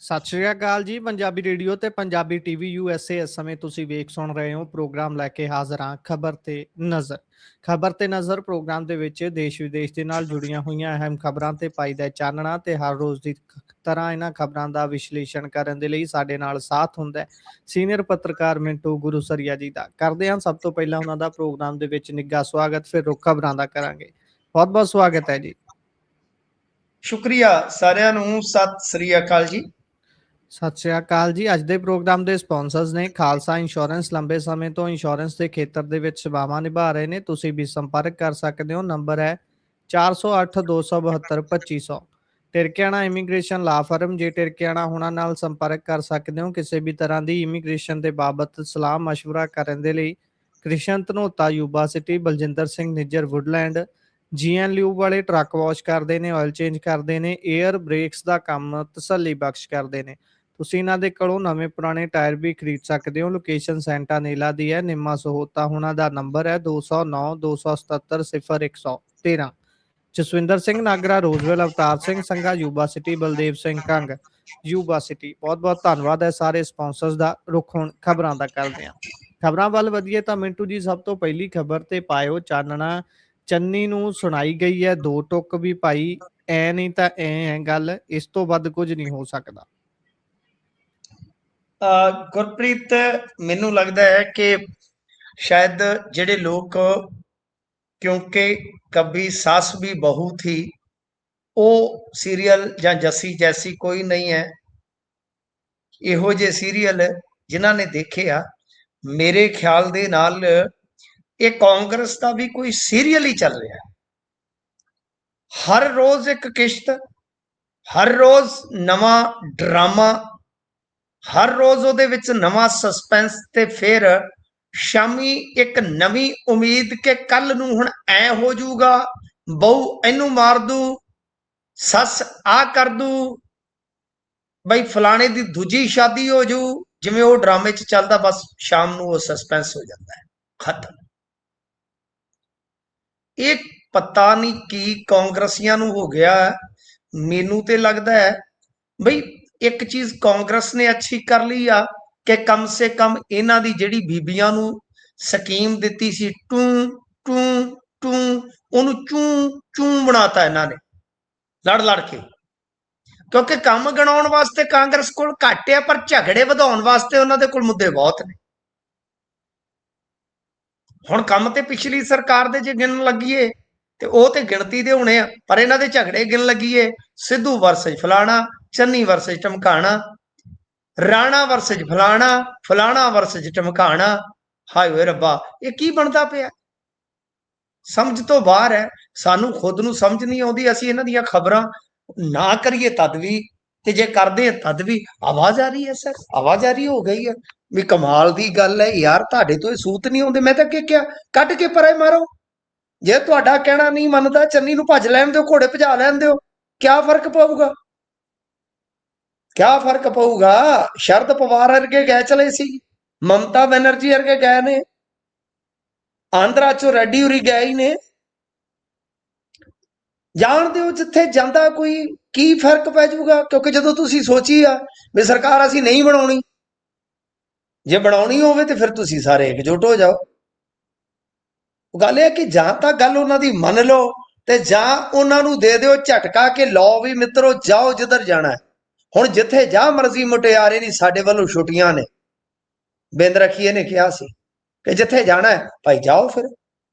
ਸਤਿ ਸ਼੍ਰੀ ਅਕਾਲ ਜੀ। ਪੰਜਾਬੀ ਰੇਡੀਓ ਤੇ ਪੰਜਾਬੀ ਟੀਵੀ USA ਇਸ ਸਮੇਂ ਤੁਸੀਂ ਵੇਖ ਸੁਣ ਰਹੇ ਹੋ। ਪ੍ਰੋਗਰਾਮ ਲੈ ਕੇ ਹਾਜ਼ਰ ਹਾਂ ਖਬਰ ਤੇ ਨਜ਼ਰ। ਖਬਰ ਤੇ ਨਜ਼ਰ ਪ੍ਰੋਗਰਾਮ ਦੇ ਵਿੱਚ ਦੇਸ਼ ਵਿਦੇਸ਼ ਦੇ ਨਾਲ ਜੁੜੀਆਂ ਹੋਈਆਂ ਅਹਿਮ ਖਬਰਾਂ ਤੇ ਪਾਈਦਾ ਚਾਨਣਾ ਤੇ ਹਰ ਰੋਜ਼ ਦੀ ਤਰ੍ਹਾਂ ਇਹਨਾਂ ਖਬਰਾਂ ਦਾ ਵਿਸ਼ਲੇਸ਼ਣ ਕਰਨ ਦੇ ਲਈ ਸਾਡੇ ਨਾਲ ਸਾਥ ਹੁੰਦਾ ਹੈ ਸੀਨੀਅਰ ਪੱਤਰਕਾਰ ਮਿੰਟੂ ਗੁਰੂਸਰੀਆ ਜੀ ਦਾ। ਕਰਦੇ ਹਾਂ ਸਭ ਤੋਂ ਪਹਿਲਾਂ ਉਹਨਾਂ ਦਾ ਪ੍ਰੋਗਰਾਮ ਦੇ ਵਿੱਚ ਨਿੱਘਾ ਸਵਾਗਤ, ਫਿਰ ਰੁੱਖ ਖਬਰਾਂ ਦਾ ਕਰਾਂਗੇ। ਬਹੁਤ ਬਹੁਤ ਸਵਾਗਤ ਹੈ ਜੀ। ਸ਼ੁਕਰੀਆ ਸਾਰਿਆਂ ਨੂੰ, ਸਤਿ ਸ੍ਰੀ ਅਕਾਲ ਜੀ। ਸਤਿ ਸ਼੍ਰੀ ਅਕਾਲ ਜੀ। ਅੱਜ ਦੇ ਪ੍ਰੋਗਰਾਮ ਦੇ ਸਪਾਂਸਰਸ ਨੇ ਖਾਲਸਾ ਇੰਸ਼ੋਰੈਂਸ। ਲੰਬੇ ਸਮੇਂ ਤੋਂ ਇੰਸ਼ੋਰੈਂਸ ਦੇ ਖੇਤਰ ਦੇ ਵਿੱਚ ਸੇਵਾਵਾਂ ਨਿਭਾ ਰਹੇ ਨੇ। ਤੁਸੀਂ ਵੀ ਸੰਪਰਕ ਕਰ ਸਕਦੇ ਹੋ। ਨੰਬਰ ਹੈ 4082722500। ਟਿਰਕਿਆਣਾ ਇਮੀਗ੍ਰੇਸ਼ਨ ਲਾ ਫਰਮ। ਜੇ ਟਿਰਕਿਆਣਾ ਹੁਣਾਂ ਨਾਲ ਸੰਪਰਕ ਕਰ ਸਕਦੇ ਹੋ ਕਿਸੇ ਵੀ ਤਰ੍ਹਾਂ ਦੀ ਇਮੀਗ੍ਰੇਸ਼ਨ ਦੇ ਬਾਬਤ ਸਲਾਹ ਮਸ਼ਵਰਾ ਕਰਨ ਦੇ ਲਈ। Krishan Dhanota Yuba City, Baljinder Singh Nijjar Woodland. GN lube ਵਾਲੇ ਟਰੱਕ ਵਾਸ਼ ਕਰਦੇ ਨੇ, ਆਇਲ ਚੇਂਜ ਕਰਦੇ ਨੇ, 에ਅਰ ਬ੍ਰੇਕਸ ਦਾ ਕੰਮ ਤਸੱਲੀ ਬਖਸ਼ ਕਰਦੇ ਨੇ। ਤੁਸੀਂ ਇਹਨਾਂ ਦੇ ਕੋਲੋਂ ਨਵੇਂ ਪੁਰਾਣੇ ਟਾਇਰ ਵੀ ਖਰੀਦ ਸਕਦੇ ਹੋ। ਲੋਕੇਸ਼ਨ ਸੈਂਟਾ ਨੇਲਾ ਦੀ ਹੈ। ਨਿੰਮਾ ਸਹੋਤਾ ਹੁਣਾਂ ਦਾ ਨੰਬਰ ਹੈ 209 277 0113। Jaswinder Singh Nagra, Roseville, Avtar Singh Sangha Yuba City, Baldev Singh Kang Yuba City. ਬਹੁਤ ਬਹੁਤ ਧੰਨਵਾਦ ਹੈ ਸਾਰੇ ਸਪਾਂਸਰਸ ਦਾ। ਰੁੱਖ ਹੁਣ ਖਬਰਾਂ ਦਾ ਕਰਦੇ ਹਾਂ। ਖਬਰਾਂ ਵੱਲ ਵਧੀਏ ਤਾਂ ਮਿੰਟੂ ਜੀ ਸਭ ਤੋਂ ਪਹਿਲੀ ਖਬਰ ਤੇ ਪਾਇਓ ਚਾਨਣਾ। ਚੰਨੀ ਨੂੰ ਸੁਣਾਈ ਗਈ ਹੈ ਦੋ ਟੁੱਕ ਵੀ ਭਾਈ, ਐ ਨਹੀਂ ਤਾਂ ਐ ਹੈ ਗੱਲ, ਇਸ ਤੋਂ ਵੱਧ ਕੁਝ ਨਹੀਂ ਹੋ ਸਕਦਾ। ਗੁਰਪ੍ਰੀਤ, ਮੈਨੂੰ ਲੱਗਦਾ ਹੈ ਕਿ ਸ਼ਾयद ਜਿਹੜੇ ਲੋਕ, ਕਿਉਂਕਿ ਕਭੀ ਸਾਸ ਵੀ ਬਹੂ ਥੀ, ਉਹ ਸੀਰੀਅਲ ਜਾਂ ਜੱਸੀ ਜੈਸੀ ਕੋਈ ਨਹੀਂ ਹੈ, ਇਹੋ ਜਿਹੇ ਸੀਰੀਅਲ ਜਿਨ੍ਹਾਂ ਨੇ ਦੇਖੇ ਆ, ਮੇਰੇ ਖਿਆਲ ਦੇ ਨਾਲ ਇਹ ਕਾਂਗਰਸ ਦਾ ਵੀ ਕੋਈ ਸੀਰੀਅਲ ਹੀ ਚੱਲ ਰਿਹਾ। ਹਰ ਰੋਜ਼ ਇੱਕ ਕਿਸ਼ਤ, ਹਰ ਰੋਜ਼ ਨਵਾਂ ਡਰਾਮਾ, ਹਰ ਰੋਜ਼ ਉਹਦੇ ਵਿੱਚ ਨਵਾਂ ਸਸਪੈਂਸ, ਤੇ ਫਿਰ ਸ਼ਾਮੀ ਇੱਕ ਨਵੀਂ ਉਮੀਦ ਕਿ ਕੱਲ ਨੂੰ ਹੁਣ ਐ ਹੋ ਜਾਊਗਾ, ਬਹੂ ਇਹਨੂੰ ਮਾਰ ਦੂ, ਸੱਸ ਆ ਕਰ ਦੂ, ਬਈ ਫਲਾਣੇ ਦੀ ਦੂਜੀ ਸ਼ਾਦੀ ਹੋ ਜੂ। ਜਿਵੇਂ ਉਹ ਡਰਾਮੇ 'ਚ ਚੱਲਦਾ, ਬਸ ਸ਼ਾਮ ਨੂੰ ਉਹ ਸਸਪੈਂਸ ਹੋ ਜਾਂਦਾ ਹੈ, ਖਤਮ। ਇਹ ਪਤਾ ਨਹੀਂ ਕੀ ਕਾਂਗਰਸੀਆਂ ਨੂੰ ਹੋ ਗਿਆ। ਮੈਨੂੰ ਤੇ ਲੱਗਦਾ ਹੈ ਬਈ ਇੱਕ ਚੀਜ਼ ਕਾਂਗਰਸ ਨੇ ਅੱਛੀ ਕਰ ਲਈ ਆ ਕਿ ਕਮ ਸੇ ਕਮ ਇਹਨਾਂ ਦੀ ਜਿਹੜੀ ਬੀਬੀਆਂ ਨੂੰ ਸਕੀਮ ਦਿੱਤੀ ਸੀ, ਟੂੰ ਟੂੰ ਟੂੰ, ਉਹਨੂੰ ਚੂੰ ਚੂੰ ਬਣਾਤਾ ਇਹਨਾਂ ਨੇ ਲੜ ਲੜ ਕੇ। ਕਿਉਂਕਿ ਕੰਮ ਗਣਾਉਣ ਵਾਸਤੇ ਕਾਂਗਰਸ ਕੋਲ ਘੱਟ ਆ, ਪਰ ਝਗੜੇ ਵਧਾਉਣ ਵਾਸਤੇ ਉਹਨਾਂ ਦੇ ਕੋਲ ਮੁੱਦੇ ਬਹੁਤ ਨੇ। ਹੁਣ ਕੰਮ ਤੇ ਪਿਛਲੀ ਸਰਕਾਰ ਦੇ ਜੇ ਗਿਣਨ ਲੱਗੀਏ ਤੇ ਉਹ ਤੇ ਗਿਣਤੀ ਦੇ ਹੋਣੇ ਆ, ਪਰ ਇਹਨਾਂ ਦੇ ਝਗੜੇ ਗਿਣ ਲੱਗੀਏ, ਸਿੱਧੂ ਵਰਸਜ ਫਲਾਣਾ, ਚੰਨੀ ਵਰਸਜ ਟਮਕਾਣਾ, ਰਾਣਾ ਵਰਸਜ ਫਲਾਣਾ, ਫਲਾਣਾ ਵਰਸਜ ਟਮਕਾਣਾ। ਹਾਏ ਓਏ ਰੱਬਾ, ਇਹ ਕੀ ਬਣਦਾ ਪਿਆ? ਸਮਝ ਤੋਂ ਬਾਹਰ ਹੈ। ਸਾਨੂੰ ਖੁਦ ਨੂੰ ਸਮਝ ਨਹੀਂ ਆਉਂਦੀ। ਅਸੀਂ ਇਹਨਾਂ ਦੀਆਂ ਖਬਰਾਂ ਨਾ ਕਰੀਏ ਤਦ ਵੀ, ਤੇ ਜੇ ਕਰਦੇ ਤਦ ਵੀ ਆਵਾਜ਼ ਆ ਰਹੀ ਹੈ। ਸਰ ਆਵਾਜ਼ ਆ ਰਹੀ ਹੋ ਗਈ ਹੈ ਵੀ ਕਮਾਲ ਦੀ ਗੱਲ ਹੈ ਯਾਰ, ਤੁਹਾਡੇ ਤੋਂ ਇਹ ਸੂਤ ਨਹੀਂ ਆਉਂਦੇ। ਮੈਂ ਤਾਂ ਕੀ ਕਿਹਾ, ਕੱਢ ਕੇ ਪਰੇ ਮਾਰੋ। ਜੇ ਤੁਹਾਡਾ ਕਹਿਣਾ ਨਹੀਂ ਮੰਨਦਾ, ਚੰਨੀ ਨੂੰ ਭੱਜ ਲੈਣ ਦਿਓ, ਘੋੜੇ ਭਜਾ ਲੈਣ ਦਿਓ, ਕਿਆ ਫਰਕ ਪਊਗਾ? ਕਿਆ ਫਰਕ ਪਊਗਾ? ਸ਼ਰਦ ਪਵਾਰ ਵਰਗੇ ਗਏ ਚਲੇ ਸੀ, ਮਮਤਾ ਬੈਨਰਜੀ ਵਰਗੇ ਗਏ ਨੇ, ਆਂਧਰਾ ਚੋਂ ਰੈਡੀ ਉਰੀ ਗਏ ਹੀ ਨੇ। ਜਾਣ ਦਿਓ ਜਿੱਥੇ ਜਾਂਦਾ ਕੋਈ, ਕੀ ਫਰਕ ਪੈ ਜਾਊਗਾ? ਕਿਉਂਕਿ ਜਦੋਂ ਤੁਸੀਂ ਸੋਚੀ ਆ ਵੀ ਸਰਕਾਰ ਅਸੀਂ ਨਹੀਂ ਬਣਾਉਣੀ, ਜੇ ਬਣਾਉਣੀ ਹੋਵੇ ਤੇ ਫਿਰ ਤੁਸੀਂ ਸਾਰੇ ਇਕਜੁੱਟ ਹੋ ਜਾਓ। ਗੱਲ ਇਹ ਕਿ ਜਾਂ ਤਾਂ ਗੱਲ ਉਹਨਾਂ ਦੀ ਮੰਨ ਲਓ, ਤੇ ਜਾਂ ਉਹਨਾਂ ਨੂੰ ਦੇ ਦਿਓ ਝਟਕਾ ਕਿ ਲਓ ਵੀ ਮਿੱਤਰੋ, ਜਾਓ ਜਿੱਧਰ ਜਾਣਾ। ਹੁਣ ਜਿੱਥੇ ਜਾ ਮਰਜ਼ੀ ਮੁਟਿਆਰੇ ਨਹੀਂ, ਸਾਡੇ ਵੱਲੋਂ ਛੁੱਟੀਆਂ ਨੇ। ਬਿੰਦ ਰਖੀਏ ਨੇ ਕਿਹਾ ਸੀ ਕਿ ਜਿੱਥੇ ਜਾਣਾ ਹੈ ਭਾਈ ਜਾਓ। ਫਿਰ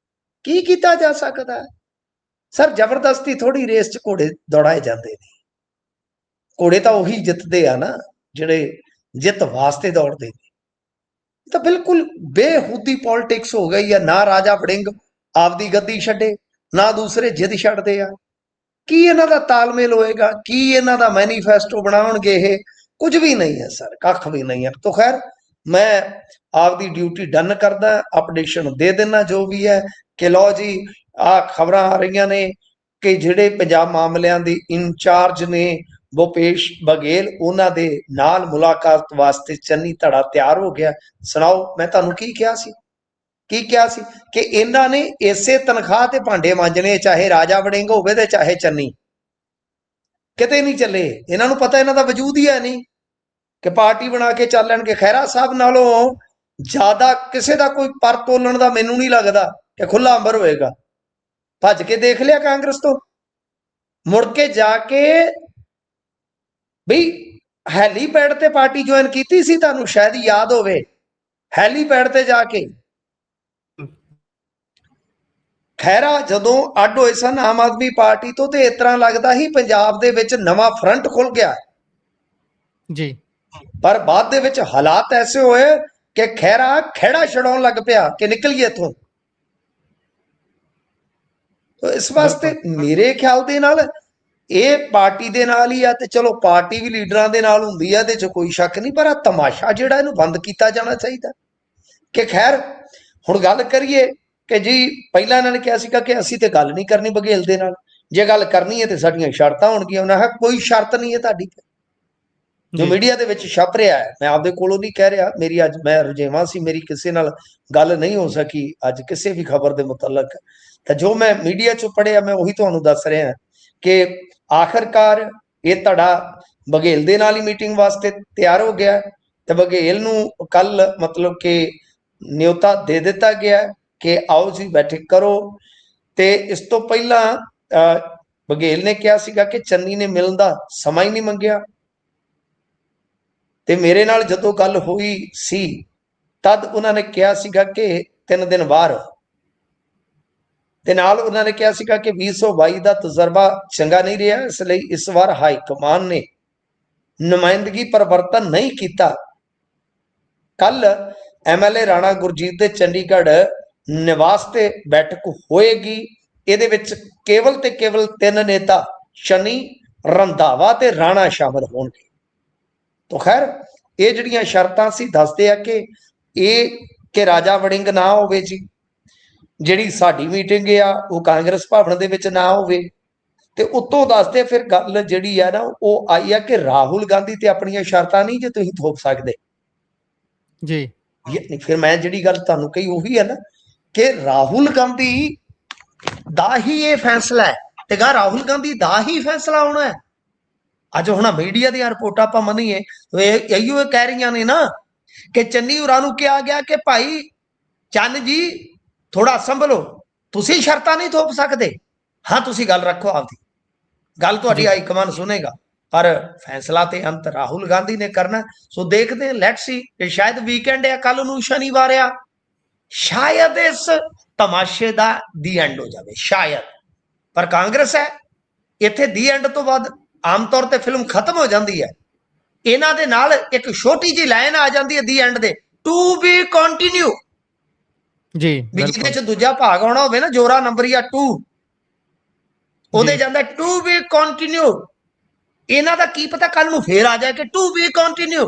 ਕੀ ਕੀਤਾ ਜਾ ਸਕਦਾ ਹੈ? ਸਰ ਜ਼ਬਰਦਸਤੀ ਥੋੜੀ ਰੇਸ 'ਚ ਘੋੜੇ ਦੌੜਾਏ ਜਾਂਦੇ ਨੇ। ਘੋੜੇ ਤਾਂ ਉਹੀ ਜਿੱਤਦੇ ਆ ਨਾ ਜਿਹੜੇ ਜਿੱਤ ਵਾਸਤੇ ਦੌੜਦੇ ਨੇ। ਤਾਂ ਬਿਲਕੁਲ ਬੇਹੂਦੀ ਪੋਲਿਟਿਕਸ ਹੋ ਗਈ ਆ। ਨਾ ਰਾਜਾ ਵੜਿੰਗ ਆਪਦੀ ਗੱਦੀ ਛੱਡੇ, ਨਾ ਦੂਸਰੇ ਜਿੱਦ ਛੱਡਦੇ ਆ। ਕੀ ਇਹਨਾਂ ਦਾ ਤਾਲਮੇਲ ਹੋਏਗਾ? ਕੀ ਇਹਨਾਂ ਦਾ ਮੈਨੀਫੈਸਟੋ ਬਣਾਉਣਗੇ? ਇਹ ਕੁਝ ਵੀ ਨਹੀਂ ਹੈ ਸਰ, ਕੱਖ ਵੀ ਨਹੀਂ ਹੈ। ਤਾਂ ਖੈਰ, ਮੈਂ ਆਪਦੀ ਡਿਊਟੀ ਡਨ ਕਰਦਾ, ਅਪਡੇਸ਼ਨ ਦੇ ਦੇਣਾ ਜੋ ਵੀ ਹੈ ਕਿ ਲਓ ਜੀ ਆਹ ਖਬਰਾਂ ਆ ਰਹੀਆਂ ਨੇ ਕਿ ਜਿਹੜੇ ਪੰਜਾਬ ਮਾਮਲਿਆਂ ਦੇ ਇੰਚਾਰਜ ਨੇ ਭੁਪੇਸ਼ ਬਘੇਲ, ਉਹਨਾਂ ਦੇ ਨਾਲ ਮੁਲਾਕਾਤ ਵਾਸਤੇ ਚੰਨੀ ਧੜਾ ਤਿਆਰ ਹੋ ਗਿਆ। ਸੁਣਾਓ, ਮੈਂ ਤੁਹਾਨੂੰ ਕੀ ਕਿਹਾ ਸੀ? ਕੀ ਕਿਹਾ ਸੀ ਕਿ ਇਹਨਾਂ ਨੇ ਇਸੇ ਤਨਖਾਹ ਤੇ ਭਾਂਡੇ ਮਾਂਜਣੇ, ਚਾਹੇ ਰਾਜਾ ਵੜਿੰਗ ਹੋਵੇ ਤੇ ਚਾਹੇ ਚੰਨੀ। ਕਿਤੇ ਨਹੀਂ ਚੱਲੇ। ਇਹਨਾਂ ਨੂੰ ਪਤਾ ਇਹਨਾਂ ਦਾ ਵਜੂਦ ਹੀ ਹੈ ਨਹੀਂ। कि पार्टी बना के चलणगे। खैरा साहब नालों ज्यादा किसी का कोई पर तोलन का मैनू नहीं लगता कि खुला अंबर होएगा। भज के देख लिया कांग्रेस तो, मुड़ के जाके बई हैलीपैड ते पार्टी ज्वाइन की सी, तुहानू शायद याद होवे, हैलीपैड ते जाके खैरा जदों अड होए सन आम आदमी पार्टी तो इस तरह लगता ही पंजाब दे विच नवां फ्रंट खुल गया जी। पर बाद दे विच हालात ऐसे होए कि खैरा खेड़ा छड़ाउण लग पिया कि निकलिए इथों। तो इस वास्ते मेरे ख्याल दे नाल ਇਹ ਪਾਰਟੀ ਦੇ ਨਾਲ ਹੀ ਆ, ਤੇ ਚਲੋ ਪਾਰਟੀ ਵੀ ਲੀਡਰਾਂ ਦੇ ਨਾਲ ਹੁੰਦੀ ਆ, ਤੇ ਚ ਕੋਈ ਸ਼ੱਕ ਨਹੀਂ, ਪਰ ਆ ਤਮਾਸ਼ਾ ਜਿਹੜਾ ਇਹਨੂੰ ਬੰਦ ਕੀਤਾ ਜਾਣਾ ਚਾਹੀਦਾ। ਕਿ ਖੈਰ ਹੁਣ ਗੱਲ ਕਰੀਏ ਕਿ ਜੀ ਪਹਿਲਾਂ ਇਹਨਾਂ ਨੇ ਕਿਹਾ ਸੀਗਾ ਕਿ ਅਸੀਂ ਤੇ ਗੱਲ ਨਹੀਂ ਕਰਨੀ ਬਘੇਲ ਦੇ ਨਾਲ, ਜੇ ਗੱਲ ਕਰਨੀ ਹੈ ਤੇ ਸਾਡੀਆਂ ਸ਼ਰਤਾਂ ਹੋਣਗੀਆਂ। ਉਹਨਾਂ ਕਿਹਾ ਕੋਈ ਸ਼ਰਤ ਨਹੀਂ ਹੈ ਤੁਹਾਡੀ, ਜੋ ਮੀਡੀਆ ਦੇ ਵਿੱਚ ਛਪ ਰਿਹਾ ਹੈ। ਮੈਂ ਆਪਦੇ ਕੋਲੋਂ ਨਹੀਂ ਕਹਿ ਰਿਹਾ, ਮੇਰੀ ਅੱਜ ਮੈਂ ਰੁਝੇਵਾਂ ਸੀ, ਮੇਰੀ ਕਿਸੇ ਨਾਲ ਗੱਲ ਨਹੀਂ ਹੋ ਸਕੀ ਅੱਜ ਕਿਸੇ ਵੀ ਖਬਰ ਦੇ ਮੁਤਲਕ, ਤਾਂ ਜੋ ਮੈਂ ਮੀਡੀਆ ਚੋਂ ਪੜ੍ਹਿਆ ਮੈਂ ਉਹੀ ਤੁਹਾਨੂੰ ਦੱਸ ਰਿਹਾ ਕਿ आखिरकार ये धड़ा बघेल दे नाल ही मीटिंग वास्ते तैयार हो गया, तो बघेल नूं कल मतलब कि न्योता दे दिता गया कि आओ जी बैठक करो। तो इस तो पहला बघेल ने कहा सीगा कि चन्नी ने मिलण दा समा ही नहीं मंगिया, ते मेरे नाल जदों गल हुई सी तद उन्होंने कहा सीगा कि 3 दिन बाहर, ਤੇ ਨਾਲ ਉਹਨਾਂ ਨੇ ਕਿਹਾ ਸੀਗਾ ਕਿ 2022 ਦਾ ਤਜਰਬਾ ਚੰਗਾ ਨਹੀਂ ਰਿਹਾ, ਇਸ ਲਈ ਇਸ ਵਾਰ ਹਾਈ ਕਮਾਨ ਨੇ ਨੁਮਾਇੰਦਗੀ ਪਰਿਵਰਤਨ ਨਹੀਂ ਕੀਤਾ। ਕੱਲ ਐਮਐਲਏ ਰਾਣਾ ਗੁਰਜੀਤ ਦੇ ਚੰਡੀਗੜ੍ਹ ਨਿਵਾਸ ਤੇ ਬੈਠਕ ਹੋਏਗੀ। ਇਹਦੇ ਵਿੱਚ ਕੇਵਲ ਤੇ ਕੇਵਲ 3 ਨੇਤਾ ਸ਼ਨੀ, ਰੰਧਾਵਾ ਤੇ ਰਾਣਾ ਸ਼ਾਮਲ ਹੋਣਗੇ। ਤਾਂ ਖੈਰ ਇਹ ਜਿਹੜੀਆਂ ਸ਼ਰਤਾਂ ਸੀ ਦੱਸਦੇ ਆ ਕਿ ਰਾਜਾ ਵੜਿੰਗ ਨਾ ਹੋਵੇ ਜੀ, ਜਿਹੜੀ ਸਾਡੀ ਮੀਟਿੰਗ ਆ ਉਹ ਕਾਂਗਰਸ ਭਵਨ ਦੇ ਵਿੱਚ ਨਾ ਹੋਵੇ, ਤੇ ਉੱਤੋਂ ਦੱਸਦੇ ਫਿਰ ਗੱਲ ਜਿਹੜੀ ਆ ਨਾ ਉਹ ਆਈ ਆ ਕਿ ਰਾਹੁਲ ਗਾਂਧੀ ਤੇ ਆਪਣੀਆਂ ਸ਼ਰਤਾਂ ਨਹੀਂ ਜੇ ਤੁਸੀਂ ਥੋਪ ਸਕਦੇ ਜੀ। ਨਹੀਂ ਫਿਰ ਮੈਂ ਜਿਹੜੀ ਗੱਲ ਤੁਹਾਨੂੰ ਕਹੀ ਉਹੀ ਹੈ ਨਾ ਕਿ ਰਾਹੁਲ ਗਾਂਧੀ ਦਾ ਹੀ ਇਹ ਫੈਸਲਾ ਹੈ, ਤੇ ਗਾ ਰਾਹੁਲ ਗਾਂਧੀ ਦਾ ਹੀ ਫੈਸਲਾ ਹੋਣਾ ਹੈ। ਅੱਜ ਹੁਣ ਮੀਡੀਆ ਦੀਆਂ ਰਿਪੋਰਟਾਂ ਆਪਾਂ ਮੰਨੀਏ ਇਹੋ ਕਹਿ ਰਹੀਆਂ ਨੇ ਨਾ ਕਿ ਚੰਨੀ ਹੋਰਾਂ ਨੂੰ ਕਿਹਾ ਗਿਆ ਕਿ ਭਾਈ ਚੰਨ ਜੀ थोड़ा संभलो, तुसी शर्तां नहीं थोप सकते। हाँ तुसी गल रखो, आपकी गल तुहाडी हाईकमान सुनेगा, पर फैसला ते अंत राहुल गांधी ने करना। सो देखते हैं, लेट्स सी, शायद वीकेंड है, कल नूं शनिवार आ, शायद इस तमाशे दा दी एंड हो जाए शायद। पर कांग्रेस है इत्थे दी एंड तो बाद आम तौर ते फिल्म खत्म हो जाती है, इन्हां दे नाल एक छोटी जी लाइन आ जाती है दी एंड दे, टू बी कंटिन्यू जी। भी ਜਿਹਦੇ ਚ ਦੂਜਾ ਭਾਗ ਆਉਣਾ ਹੋਵੇ ਨਾ ਜੋਰਾ ਨੰਬਰੀਆ 2 ਉਹਦੇ ਜਾਂਦਾ ਟੂ ਬੀ ਕੰਟੀਨਿਊ। ਇਹਨਾਂ ਦਾ ਕੀ ਪਤਾ ਕੱਲ ਨੂੰ ਫੇਰ ਆ ਜਾਏ ਕਿ ਟੂ ਬੀ ਕੰਟੀਨਿਊ।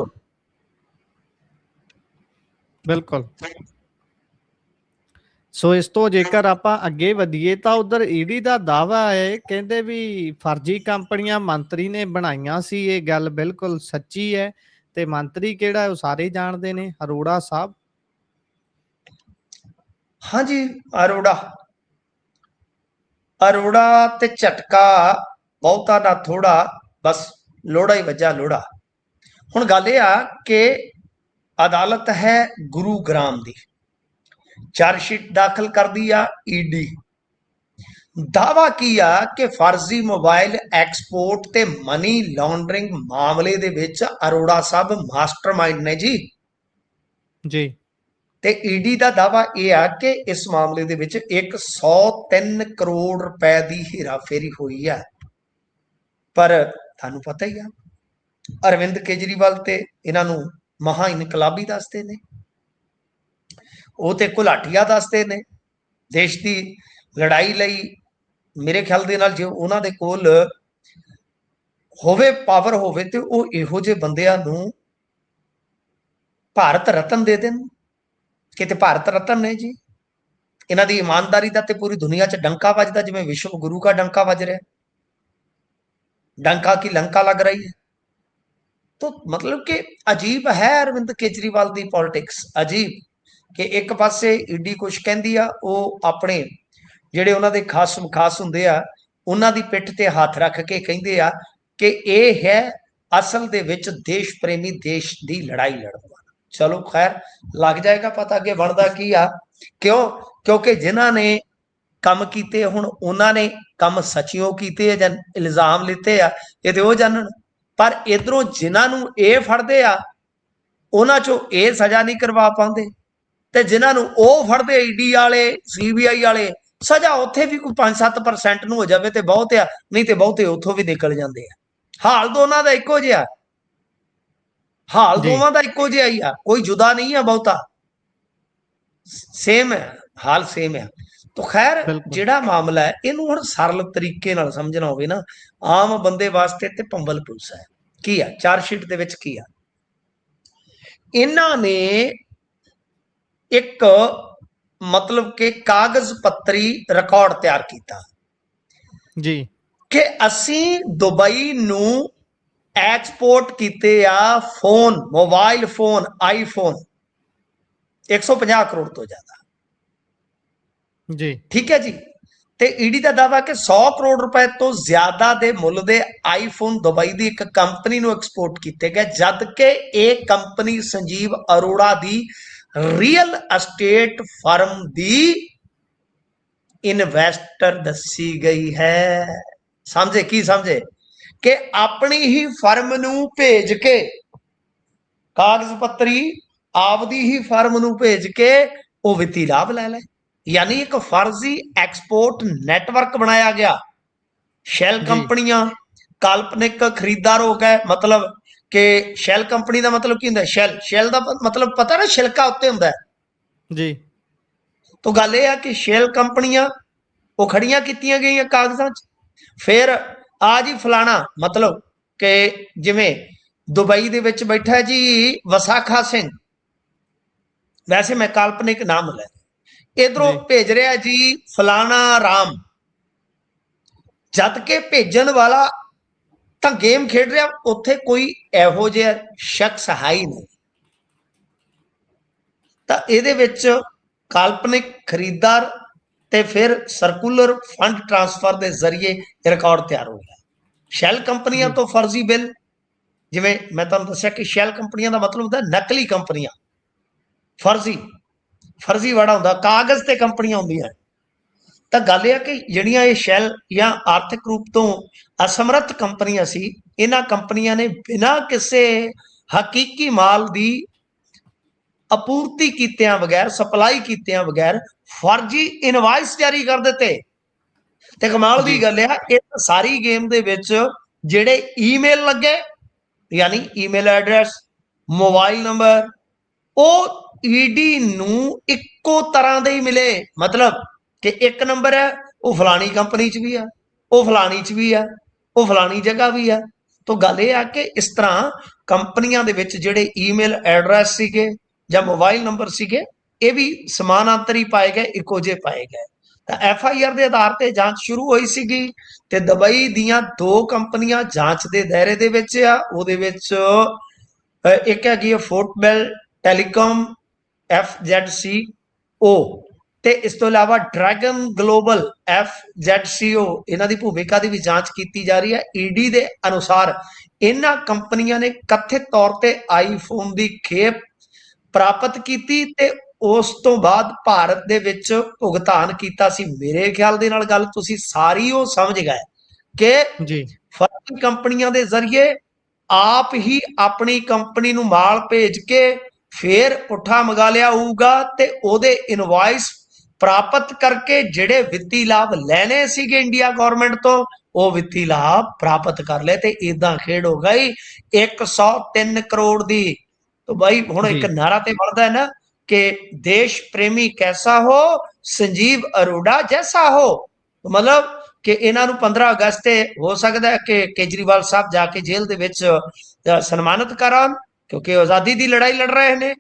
ਬਿਲਕੁਲ। ਸੋ ਇਸ ਤੋਂ ਜੇਕਰ ਆਪਾਂ ਅੱਗੇ ਵਧੀਏ ਤਾਂ ਉਧਰ ਈਡੀ ਦਾ ਦਾਵਾ ਹੈ, ਕਹਿੰਦੇ ਵੀ ਫਰਜ਼ੀ ਕੰਪਨੀਆਂ ਮੰਤਰੀ ਨੇ ਬਣਾਈਆਂ ਸੀ। ਇਹ ਗੱਲ ਬਿਲਕੁਲ ਸੱਚੀ ਹੈ, ਤੇ ਮੰਤਰੀ ਕਿਹੜਾ ਉਹ ਸਾਰੇ ਜਾਣਦੇ ਨੇ, ਅਰੋੜਾ ਸਾਹਿਬ। हाँ जी, अरोड़ा ते झटका बहुता ना थोड़ा, बस लोड़ा ही वजा लोड़ा। हुण गल ये आ कि अदालत है गुरुग्राम दी चार्जशीट दाखिल कर दी आ ईडी। दावा किया कि फर्जी मोबाइल एक्सपोर्ट ते मनी लॉन्ड्रिंग मामले दे विच अरोड़ा साहब मास्टरमाइंड ने जी। ਤੇ ਈਡੀ ਦਾ ਦਾਵਾ ਇਹ ਆ ਕਿ ਇਸ ਮਾਮਲੇ ਦੇ ਵਿੱਚ 103 ਕਰੋੜ ਰੁਪਏ ਦੀ ਹੀਰਾਫੇਰੀ ਹੋਈ ਆ। ਪਰ ਤੁਹਾਨੂੰ ਪਤਾ ਹੀ ਆ ਅਰਵਿੰਦ ਕੇਜਰੀਵਾਲ ਤੇ ਇਹਨਾਂ ਨੂੰ ਮਹਾ ਇਨਕਲਾਬੀ ਦੱਸਦੇ ਨੇ, ਉਹ ਤੇ ਘੁਲਾਟੀਆ ਦੱਸਦੇ ਨੇ ਦੇਸ਼ ਦੀ ਲੜਾਈ ਲਈ। ਮੇਰੇ ਖਿਆਲ ਦੇ ਨਾਲ ਜੇ ਉਹਨਾਂ ਦੇ ਕੋਲ ਹੋਵੇ ਪਾਵਰ ਹੋਵੇ ਤੇ ਉਹ ਇਹੋ ਜਿਹੇ ਬੰਦਿਆਂ ਨੂੰ ਭਾਰਤ ਰਤਨ ਦੇ ਦੇਣ। ਕਿਤੇ ਭਾਰਤ ਰਤਨ ਨੇ ਜੀ, ਇਹਨਾਂ ਦੀ ਇਮਾਨਦਾਰੀ ਦਾ ਤੇ ਪੂਰੀ ਦੁਨੀਆ 'ਚ ਡੰਕਾ ਵੱਜਦਾ, ਜਿਵੇਂ ਵਿਸ਼ਵ ਗੁਰੂ ਦਾ ਡੰਕਾ ਵੱਜ ਰਿਹਾ, डंका की लंका लग रही है। तो मतलब कि अजीब है अरविंद केजरीवाल की पॉलिटिक्स, अजीब कि एक पासे ईडी कुछ कहती आ, वो अपने ਜਿਹੜੇ ਉਹਨਾਂ ਦੇ ਖਾਸ ਹੁੰਦੇ ਆ ਉਹਨਾਂ ਦੀ ਪਿੱਠ ਤੇ ਹੱਥ ਰੱਖ ਕੇ ਕਹਿੰਦੇ ਆ ਕਿ ਇਹ ਹੈ ਅਸਲ ਦੇ ਵਿੱਚ ਦੇਸ਼ ਪ੍ਰੇਮੀ ਦੇਸ਼ ਦੀ ਲੜਾਈ ਲੜਨ ਵਾਲਾ। ਚਲੋ ਖੈਰ, ਲੱਗ ਜਾਏਗਾ ਪਤਾ ਅੱਗੇ ਬਣਦਾ ਕੀ ਆ। ਕਿਉਂਕਿ ਜਿਨ੍ਹਾਂ ਨੇ ਕੰਮ ਕੀਤੇ ਹੁਣ ਉਹਨਾਂ ਨੇ ਕੰਮ ਸੱਚਿਓ ਕੀਤੇ ਆ ਜਾਂ ਇਲਜ਼ਾਮ ਲਿੱਤੇ ਆ, ਇਹ ਤੇ ਉਹ ਜਾਣਨ। ਪਰ ਇਧਰੋਂ ਜਿਨ੍ਹਾਂ ਨੂੰ ਇਹ ਫੜਦੇ ਆ ਉਹਨਾਂ ਚੋਂ ਇਹ ਸਜ਼ਾ ਨਹੀਂ ਕਰਵਾ ਪਾਉਂਦੇ, ਤੇ ਜਿਨ੍ਹਾਂ ਨੂੰ ਉਹ ਫੜਦੇ ਈਡੀ ਵਾਲੇ, CBI ਵਾਲੇ, ਸਜ਼ਾ ਉੱਥੇ ਵੀ ਕੋਈ 5-7% ਨੂੰ ਹੋ ਜਾਵੇ ਤੇ ਬਹੁਤ ਆ, ਨਹੀਂ ਤੇ ਬਹੁਤੇ ਉੱਥੋਂ ਵੀ ਨਿਕਲ ਜਾਂਦੇ ਆ। ਹਾਲ ਦੋਨਾਂ ਦਾ ਇੱਕੋ ਜਿਹਾ, ਹਾਲ ਦੋਵਾਂ ਦਾ ਇੱਕੋ ਜਿਹਾ ਹੀ ਆ, ਕੋਈ ਜੁਦਾ ਨਹੀਂ ਆ ਬਹੁਤਾ, ਸੇਮ ਹੈ, ਹਾਲ ਸੇਮ ਹੈ। ਤਾਂ ਖੈਰ ਜਿਹੜਾ ਮਾਮਲਾ ਹੈ ਇਹਨੂੰ ਹੁਣ ਸਰਲ ਤਰੀਕੇ ਨਾਲ ਸਮਝਣਾ ਹੋਵੇ ਨਾ, ਆਮ ਬੰਦੇ ਵਾਸਤੇ ਤੇ ਭੰਬਲ ਪੁਲਿਸ ਹੈ। ਕੀ ਆ ਚਾਰਜਸ਼ੀਟ ਦੇ ਵਿੱਚ? ਕੀ ਆ ਇਹਨਾਂ ਨੇ ਇੱਕ ਮਤਲਬ ਕਿ ਕਾਗਜ਼ ਪੱਤਰੀ ਰਿਕਾਰਡ ਤਿਆਰ ਕੀਤਾ ਜੀ ਕਿ ਅਸੀਂ ਦੁਬਈ ਨੂੰ ਐਕਸਪੋਰਟ ਕੀਤੇ ਆ phone, mobile phone, iPhone 150 crore ਤੋਂ ਜ਼ਿਆਦਾ। ਜੀ ਠੀਕ ਹੈ ਜੀ। ਤੇ ਈਡੀ ਦਾ ਦਾਵਾ ਕਿ 100 ਕਰੋੜ ਰੁਪਏ ਤੋਂ ਜ਼ਿਆਦਾ ਦੇ ਮੁੱਲ ਦੇ ਆਈਫੋਨ ਦੁਬਈ ਦੀ ਇੱਕ ਕੰਪਨੀ ਨੂੰ ਐਕਸਪੋਰਟ ਕੀਤੇ ਗਏ, ਜਦ ਕਿ ਇਹ ਕੰਪਨੀ ਸੰਜੀਵ ਅਰੋੜਾ ਦੀ ਰੀਅਲ ਅਸਟੇਟ ਫਰਮ ਦੀ ਇਨਵੈਸਟਰ ਦੱਸੀ ਗਈ ਹੈ। ਸਮਝੇ? ਕੀ ਸਮਝੇ? ਕਿ ਆਪਣੀ ਹੀ ਫਰਮ ਨੂੰ ਭੇਜ ਕੇ, ਕਾਗਜ਼ ਪੱਤਰੀ ਆਪਦੀ ਹੀ ਫਰਮ ਨੂੰ ਭੇਜ ਕੇ ਉਹ ਵਿੱਤੀ ਲਾਭ ਲੈ ਲੈ। ਯਾਨੀ ਇੱਕ ਫਰਜ਼ੀ ਐਕਸਪੋਰਟ ਨੈਟਵਰਕ ਬਣਾਇਆ ਗਿਆ। ਸ਼ੈਲ ਕੰਪਨੀਆਂ ਕਾਲਪਨਿਕ ਖਰੀਦਦਾਰ ਹੋ ਗਏ। ਮਤਲਬ ਕਿ ਸ਼ੈਲ ਕੰਪਨੀ ਦਾ ਮਤਲਬ ਕੀ ਹੁੰਦਾ? ਸ਼ੈਲ ਦਾ ਮਤਲਬ ਪਤਾ ਨਾ, ਛਿਲਕਾ ਉੱਤੇ ਹੁੰਦਾ ਜੀ। ਤਾਂ ਗੱਲ ਇਹ ਆ ਕਿ ਸ਼ੈਲ ਕੰਪਨੀਆਂ ਉਹ ਖੜੀਆਂ ਕੀਤੀਆਂ ਗਈਆਂ ਕਾਗਜ਼ਾਂ 'ਚ। ਫਿਰ ਆ ਜੀ ਫਲਾਣਾ, ਮਤਲਬ ਕਿ ਜਿਵੇਂ ਦੁਬਈ ਦੇ ਵਿੱਚ ਬੈਠਾ ਜੀ ਵਸਾਖਾ ਸਿੰਘ, ਵੈਸੇ ਮੈਂ ਕਾਲਪਨਿਕ ਨਾਮ ਲੈ, ਇਧਰੋਂ ਭੇਜ ਰਿਹਾ ਜੀ ਫਲਾਣਾ ਰਾਮ, ਜਦ ਕਿ ਭੇਜਣ ਵਾਲਾ ਤਾਂ ਗੇਮ ਖੇਡ ਰਿਹਾ, ਉੱਥੇ ਕੋਈ ਇਹੋ ਜਿਹਾ ਸ਼ਖਸ ਹੈ ਹੀ ਨਹੀਂ। ਤਾਂ ਇਹਦੇ ਵਿੱਚ ਕਾਲਪਨਿਕ ਖਰੀਦਦਾਰ ਤੇ ਫਿਰ ਸਰਕੂਲਰ ਫੰਡ ਟ੍ਰਾਂਸਫਰ ਦੇ ਜ਼ਰੀਏ ਰਿਕਾਰਡ ਤਿਆਰ ਹੋ ਗਿਆ। ਸ਼ੈਲ ਕੰਪਨੀਆਂ ਤੋਂ ਫਰਜ਼ੀ ਬਿੱਲ, ਜਿਵੇਂ ਮੈਂ ਤੁਹਾਨੂੰ ਦੱਸਿਆ ਕਿ ਸ਼ੈਲ ਕੰਪਨੀਆਂ ਦਾ ਮਤਲਬ ਹੁੰਦਾ ਨਕਲੀ ਕੰਪਨੀਆਂ, ਫਰਜ਼ੀ ਵਾੜਾ ਹੁੰਦਾ, ਕਾਗਜ਼ ਤੇ ਕੰਪਨੀਆਂ ਹੁੰਦੀਆਂ। ਤਾਂ ਗੱਲ ਇਹ ਆ ਕਿ ਜਿਹੜੀਆਂ ਇਹ ਸ਼ੈਲ ਜਾਂ ਆਰਥਿਕ ਰੂਪ ਤੋਂ ਅਸਮਰੱਥ ਕੰਪਨੀਆਂ ਸੀ, ਇਹਨਾਂ ਕੰਪਨੀਆਂ ਨੇ ਬਿਨਾਂ ਕਿਸੇ ਹਕੀਕੀ ਮਾਲ ਦੀ ਆਪੂਰਤੀ ਕੀਤਿਆਂ ਬਗੈਰ, ਸਪਲਾਈ ਕੀਤਿਆਂ ਬਗੈਰ ਫਰਜ਼ੀ ਇਨਵਾਇਸ ਜਾਰੀ ਕਰ ਦਿੱਤੇ। ਤੇ ਕਮਾਲ ਦੀ ਗੱਲ ਆ, ਇਹ ਸਾਰੀ ਗੇਮ ਦੇ ਵਿੱਚ ਜਿਹੜੇ ਈਮੇਲ ਲੱਗੇ, ਯਾਨੀ ਈਮੇਲ ਐਡਰੈਸ, ਮੋਬਾਈਲ ਨੰਬਰ, ਉਹ ਈਡੀ ਨੂੰ ਇੱਕੋ ਤਰ੍ਹਾਂ ਦੇ ਹੀ ਮਿਲੇ। ਮਤਲਬ ਕਿ ਇੱਕ ਨੰਬਰ ਹੈ, ਉਹ ਫਲਾਣੀ ਕੰਪਨੀ 'ਚ ਵੀ ਆ, ਉਹ ਫਲਾਣੀ 'ਚ ਵੀ ਆ, ਉਹ ਫਲਾਣੀ ਜਗ੍ਹਾ ਵੀ ਆ। ਤਾਂ ਗੱਲ ਇਹ ਆ ਕਿ ਇਸ ਤਰ੍ਹਾਂ ਕੰਪਨੀਆਂ ਦੇ ਵਿੱਚ ਜਿਹੜੇ ਈਮੇਲ ਐਡਰੈਸ ਸੀਗੇ ਜਾਂ ਮੋਬਾਈਲ ਨੰਬਰ ਸੀਗੇ, ਇਹ ਵੀ ਸਮਾਨਾਂਤਰੀ ਪਾਏ ਗਏ, ਇੱਕੋ ਜਿਹੇ ਪਾਏ ਗਏ। ਤਾਂ FIR ਦੇ ਆਧਾਰ ਤੇ ਜਾਂਚ ਸ਼ੁਰੂ ਹੋਈ ਸੀਗੀ ਤੇ ਦੁਬਈ ਦੀਆਂ 2 ਕੰਪਨੀਆਂ ਜਾਂਚ ਦੇ ਦਾਇਰੇ ਦੇ ਵਿੱਚ ਆ। ਉਹਦੇ ਵਿੱਚ ਇੱਕ ਹੈਗੀ ਹੈ ਫੋਰਟਬੈਲ ਟੈਲੀਕਾਮ FZCO, ਤੇ ਇਸ ਤੋਂ ਇਲਾਵਾ ਡਰੈਗਨ ਗਲੋਬਲ FZCO, ਇਹਨਾਂ ਦੀ ਭੂਮਿਕਾ ਦੀ ਵੀ ਜਾਂਚ ਕੀਤੀ ਜਾ ਰਹੀ ਹੈ। ਈਡੀ ਦੇ ਅਨੁਸਾਰ ਇਹਨਾਂ ਕੰਪਨੀਆਂ ਨੇ ਕਥਿਤ ਤੌਰ ਤੇ ਆਈਫੋਨ ਦੀ ਖੇਪ ਪ੍ਰਾਪਤ ਕੀਤੀ ਤੇ ਉਸ ਤੋਂ ਬਾਅਦ ਭਾਰਤ ਦੇ ਵਿੱਚ ਭੁਗਤਾਨ ਕੀਤਾ ਸੀ। ਮੇਰੇ ਖਿਆਲ ਦੇ ਨਾਲ ਗੱਲ ਤੁਸੀਂ ਸਾਰੀ ਉਹ ਸਮਝ ਗਏ ਕਿ ਫਰਜ਼ੀ ਕੰਪਨੀਆਂ ਦੇ ਜ਼ਰੀਏ ਆਪ ਹੀ ਆਪਣੀ ਕੰਪਨੀ ਨੂੰ ਮਾਲ ਭੇਜ ਕੇ ਫਿਰ ਪੁੱਠਾ ਮੰਗਾ ਲਿਆ ਹੋਊਗਾ ਤੇ ਉਹਦੇ ਇਨਵਾਇਸ ਪ੍ਰਾਪਤ ਕਰਕੇ ਜਿਹੜੇ ਵਿੱਤੀ ਲਾਭ ਲੈਣੇ ਸੀਗੇ ਇੰਡੀਆ ਗਵਰਨਮੈਂਟ ਤੋਂ, ਉਹ ਵਿੱਤੀ ਲਾਭ ਪ੍ਰਾਪਤ ਕਰ ਲਏ। ਤੇ ਇਦਾਂ ਖੇਡ ਹੋ ਗਈ 103 ਕਰੋੜ ਦੀ। तो भाई हुण एक नारा ते बनता है ना कि देश प्रेमी कैसा हो, संजीव अरोड़ा जैसा हो। तो मतलब कि इन्हां नूं 15 अगस्त हो सकता है कि केजरीवाल साहब जाके जेल दे विच सन्मानित करान, क्योंकि आज़ादी की लड़ाई लड़ रहे हैं,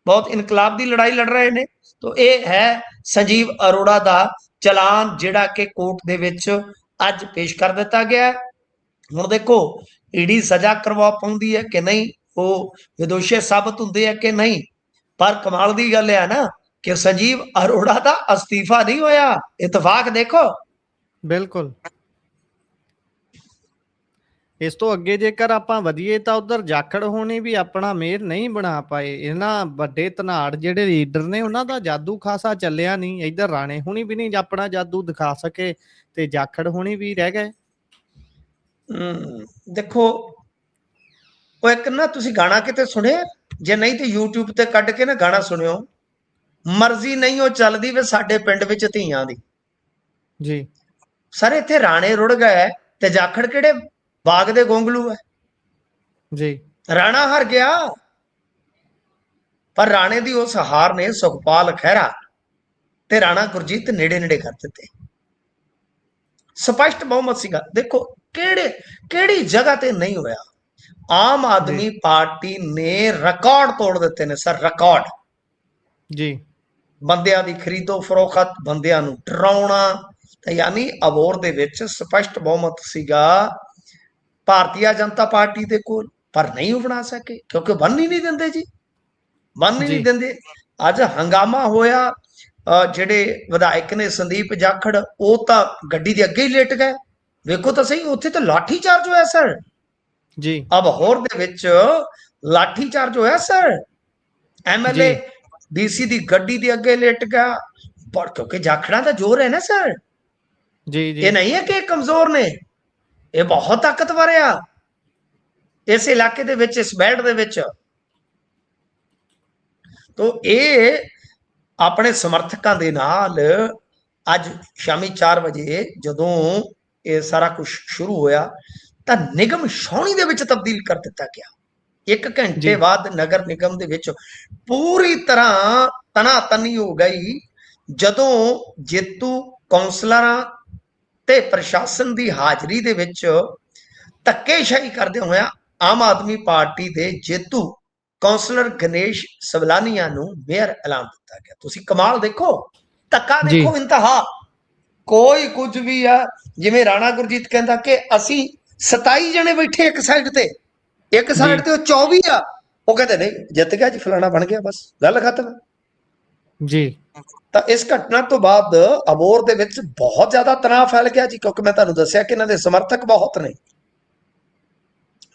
बहुत इनकलाब की लड़ाई लड़ रहे हैं। तो ये है संजीव अरोड़ा का चलान जिहड़ा कि कोर्ट दे विच अज पेश कर दिता गया। हुण देखो ईडी सज़ा करवा पाउंदी है कि नहीं, वो विदोषी साबित होंगे है कि नहीं। पर कमाल की गल है ना कि संजीव अरोड़ा का अस्तीफा नहीं होया, इतफाक देखो। बिल्कुल ਇਸ ਤੋਂ ਅੱਗੇ ਜੇਕਰ ਆਪਾਂ ਵਧੀਏ ਤਾਂ ਉਧਰ ਜਾਖੜ ਹੋਣੀ ਵੀ ਆਪਣਾ ਮੇਅਰ ਨਹੀਂ ਬਣਾ ਪਾਏ। ਇਹਨਾਂ ਵੱਡੇ ਧਨਾੜ ਜਿਹੜੇ ਲੀਡਰ ਨੇ ਉਹਨਾਂ ਦਾ ਜਾਦੂ ਖਾਸਾ ਚੱਲਿਆ ਨਹੀਂ। ਇੱਧਰ ਰਾਣੇ ਹੁਣੀ ਵੀ ਨਹੀਂ ਆਪਣਾ ਜਾਦੂ ਦਿਖਾ ਸਕੇ ਤੇ ਜਾਖੜ ਹੋਣੀ ਵੀ ਰਹਿ ਗਏ। ਦੇਖੋ, ਉਹ ਇੱਕ ਨਾ ਤੁਸੀਂ ਗਾਣਾ ਕਿਤੇ ਸੁਣਿਆ? ਜੇ ਨਹੀਂ ਤੇ YouTube ਤੇ ਕੱਢ ਕੇ ਨਾ ਗਾਣਾ ਸੁਣਿਓ। ਮਰਜ਼ੀ ਨਹੀਂ ਉਹ ਚੱਲਦੀ ਵੇ ਸਾਡੇ ਪਿੰਡ ਵਿੱਚ ਧੀਆਂ ਦੀ। ਜੀ ਸਰ ਇੱਥੇ ਰਾਣੇ ਰੁੜ ਗਏ ਤੇ ਜਾਖੜ ਕਿਹੜੇ ਬਾਗ ਦੇ ਗੋਂਗਲੂ ਹੈ? ਜੀ ਰਾਣਾ ਹਾਰ ਗਿਆ, ਪਰ ਰਾਣੇ ਦੀ ਉਸ ਹਾਰ ਨੇ ਸੁਖਪਾਲ ਖਹਿਰਾ ਤੇ ਰਾਣਾ ਗੁਰਜੀਤ ਨੇੜੇ ਨੇੜੇ ਕਰ ਦਿੱਤੇ। ਸਪਸ਼ਟ ਬਹੁਮਤ ਸੀਗਾ। ਦੇਖੋ ਕਿਹੜੀ ਜਗ੍ਹਾ ਤੇ ਨਹੀਂ ਹੋਇਆ। ਆਮ ਆਦਮੀ ਪਾਰਟੀ ਨੇ ਰਿਕਾਰਡ ਤੋੜ ਦਿੱਤੇ ਨੇ ਸਰ, ਰਿਕਾਰਡ। ਜੀ ਬੰਦਿਆਂ ਦੀ ਖਰੀਦੋ ਫਰੋਖਤ, ਬੰਦਿਆਂ ਨੂੰ ਡਰਾਉਣਾ, ਤੇ ਯਾਨੀ ਅਬੋਹਰ ਦੇ ਵਿੱਚ ਸਪਸ਼ਟ ਬਹੁਮਤ ਸੀਗਾ ਭਾਰਤੀ ਜਨਤਾ ਪਾਰਟੀ ਦੇ ਕੋਲ, ਪਰ ਨਹੀਂ ਉਹ ਬਣਾ ਸਕੇ ਕਿਉਂਕਿ ਬੰਨ ਹੀ ਨਹੀਂ ਦਿੰਦੇ ਜੀ, ਬੰਨ ਹੀ ਨਹੀਂ ਦਿੰਦੇ। ਅੱਜ ਹੰਗਾਮਾ ਹੋਇਆ, ਜਿਹੜੇ ਵਿਧਾਇਕ ਨੇ ਸੰਦੀਪ ਜਾਖੜ ਉਹ ਤਾਂ ਗੱਡੀ ਦੇ ਅੱਗੇ ਹੀ ਲੇਟ ਗਏ। ਵੇਖੋ ਤਾਂ ਸਹੀ, ਉੱਥੇ ਤਾਂ ਲਾਠੀ ਚਾਰਜ ਹੋਇਆ ਸਰ ਜੀ। ਅਬੋਹਰ ਦੇ ਵਿੱਚ ਲਾਠੀ ਚਾਰਜ ਹੋਇਆ ਸਰ। MLA DC ਦੀ ਗੱਡੀ ਦੇ ਅੱਗੇ ਲੇਟ ਗਿਆ, ਪਰ ਕਿਉਂਕਿ ਜਾਖੜਾਂ ਦਾ ਜ਼ੋਰ ਹੈ ਨਾ ਸਰ ਜੀ। ਇਹ ਨਹੀਂ ਹੈ ਕਿ ਇਹ ਕਮਜ਼ੋਰ ਨੇ, ਇਹ ਬਹੁਤ ਤਾਕਤਵਰ ਆ ਇਸ ਇਲਾਕੇ ਦੇ ਵਿੱਚ, ਇਸ ਬੈਲਟ ਦੇ ਵਿੱਚ। ਤੋ ਇਹ ਆਪਣੇ ਸਮਰਥਕਾਂ ਦੇ ਨਾਲ ਅੱਜ ਸ਼ਾਮੀ 4 ਵਜੇ ਜਦੋਂ ਇਹ ਸਾਰਾ ਕੁਝ ਸ਼ੁਰੂ ਹੋਇਆ ਤਾਂ ਨਿਗਮ ਛਾਉਣੀ ਦੇ ਵਿੱਚ ਤਬਦੀਲ ਕਰ ਦਿੱਤਾ ਗਿਆ। 1 ਘੰਟੇ ਬਾਅਦ ਨਗਰ ਨਿਗਮ ਦੇ ਵਿੱਚ ਪੂਰੀ ਤਰ੍ਹਾਂ ਤਨਾਤਨੀ ਹੋ ਗਈ ਜਦੋਂ ਜੇਤੂ ਕੌਂਸਲਰਾਂ ਤੇ ਪ੍ਰਸ਼ਾਸਨ ਦੀ ਹਾਜ਼ਰੀ ਦੇ ਵਿੱਚ ਧੱਕੇਸ਼ਾਹੀ ਕਰਦੇ ਹੋਇਆ ਆਮ ਆਦਮੀ ਪਾਰਟੀ ਦੇ ਜੇਤੂ ਕੌਂਸਲਰ ਗਣੇਸ਼ ਸਵਲਾਨੀਆ ਨੂੰ ਮੇਅਰ ਐਲਾਨ ਦਿੱਤਾ ਗਿਆ। ਤੁਸੀਂ ਕਮਾਲ ਦੇਖੋ, ਧੱਕਾ ਦੇਖੋ ਇੰਤਹਾ। ਕੋਈ ਕੁਝ ਵੀ ਆ, ਜਿਵੇਂ ਰਾਣਾ ਗੁਰਜੀਤ ਕਹਿੰਦਾ ਕਿ ਅਸੀਂ 27 ਜਣੇ ਬੈਠੇ ਇੱਕ ਸਾਈਡ ਤੇ, ਇੱਕ ਸਾਈਡ ਤੇ ਉਹ 24 ਆ, ਉਹ ਕਹਿੰਦੇ ਨਹੀਂ ਜਿੱਤ ਗਿਆ ਜੀ, ਫਲਾਣਾ ਬਣ ਗਿਆ, ਬਸ ਗੱਲ ਖਤਮ ਜੀ। ਤਾਂ ਇਸ ਘਟਨਾ ਤੋਂ ਬਾਅਦ ਅਬੋਹਰ ਦੇ ਵਿੱਚ ਬਹੁਤ ਜ਼ਿਆਦਾ ਤਣਾਅ ਫੈਲ ਗਿਆ ਜੀ, ਕਿਉਂਕਿ ਮੈਂ ਤੁਹਾਨੂੰ ਦੱਸਿਆ ਕਿ ਇਹਨਾਂ ਦੇ ਸਮਰਥਕ ਬਹੁਤ ਨੇ,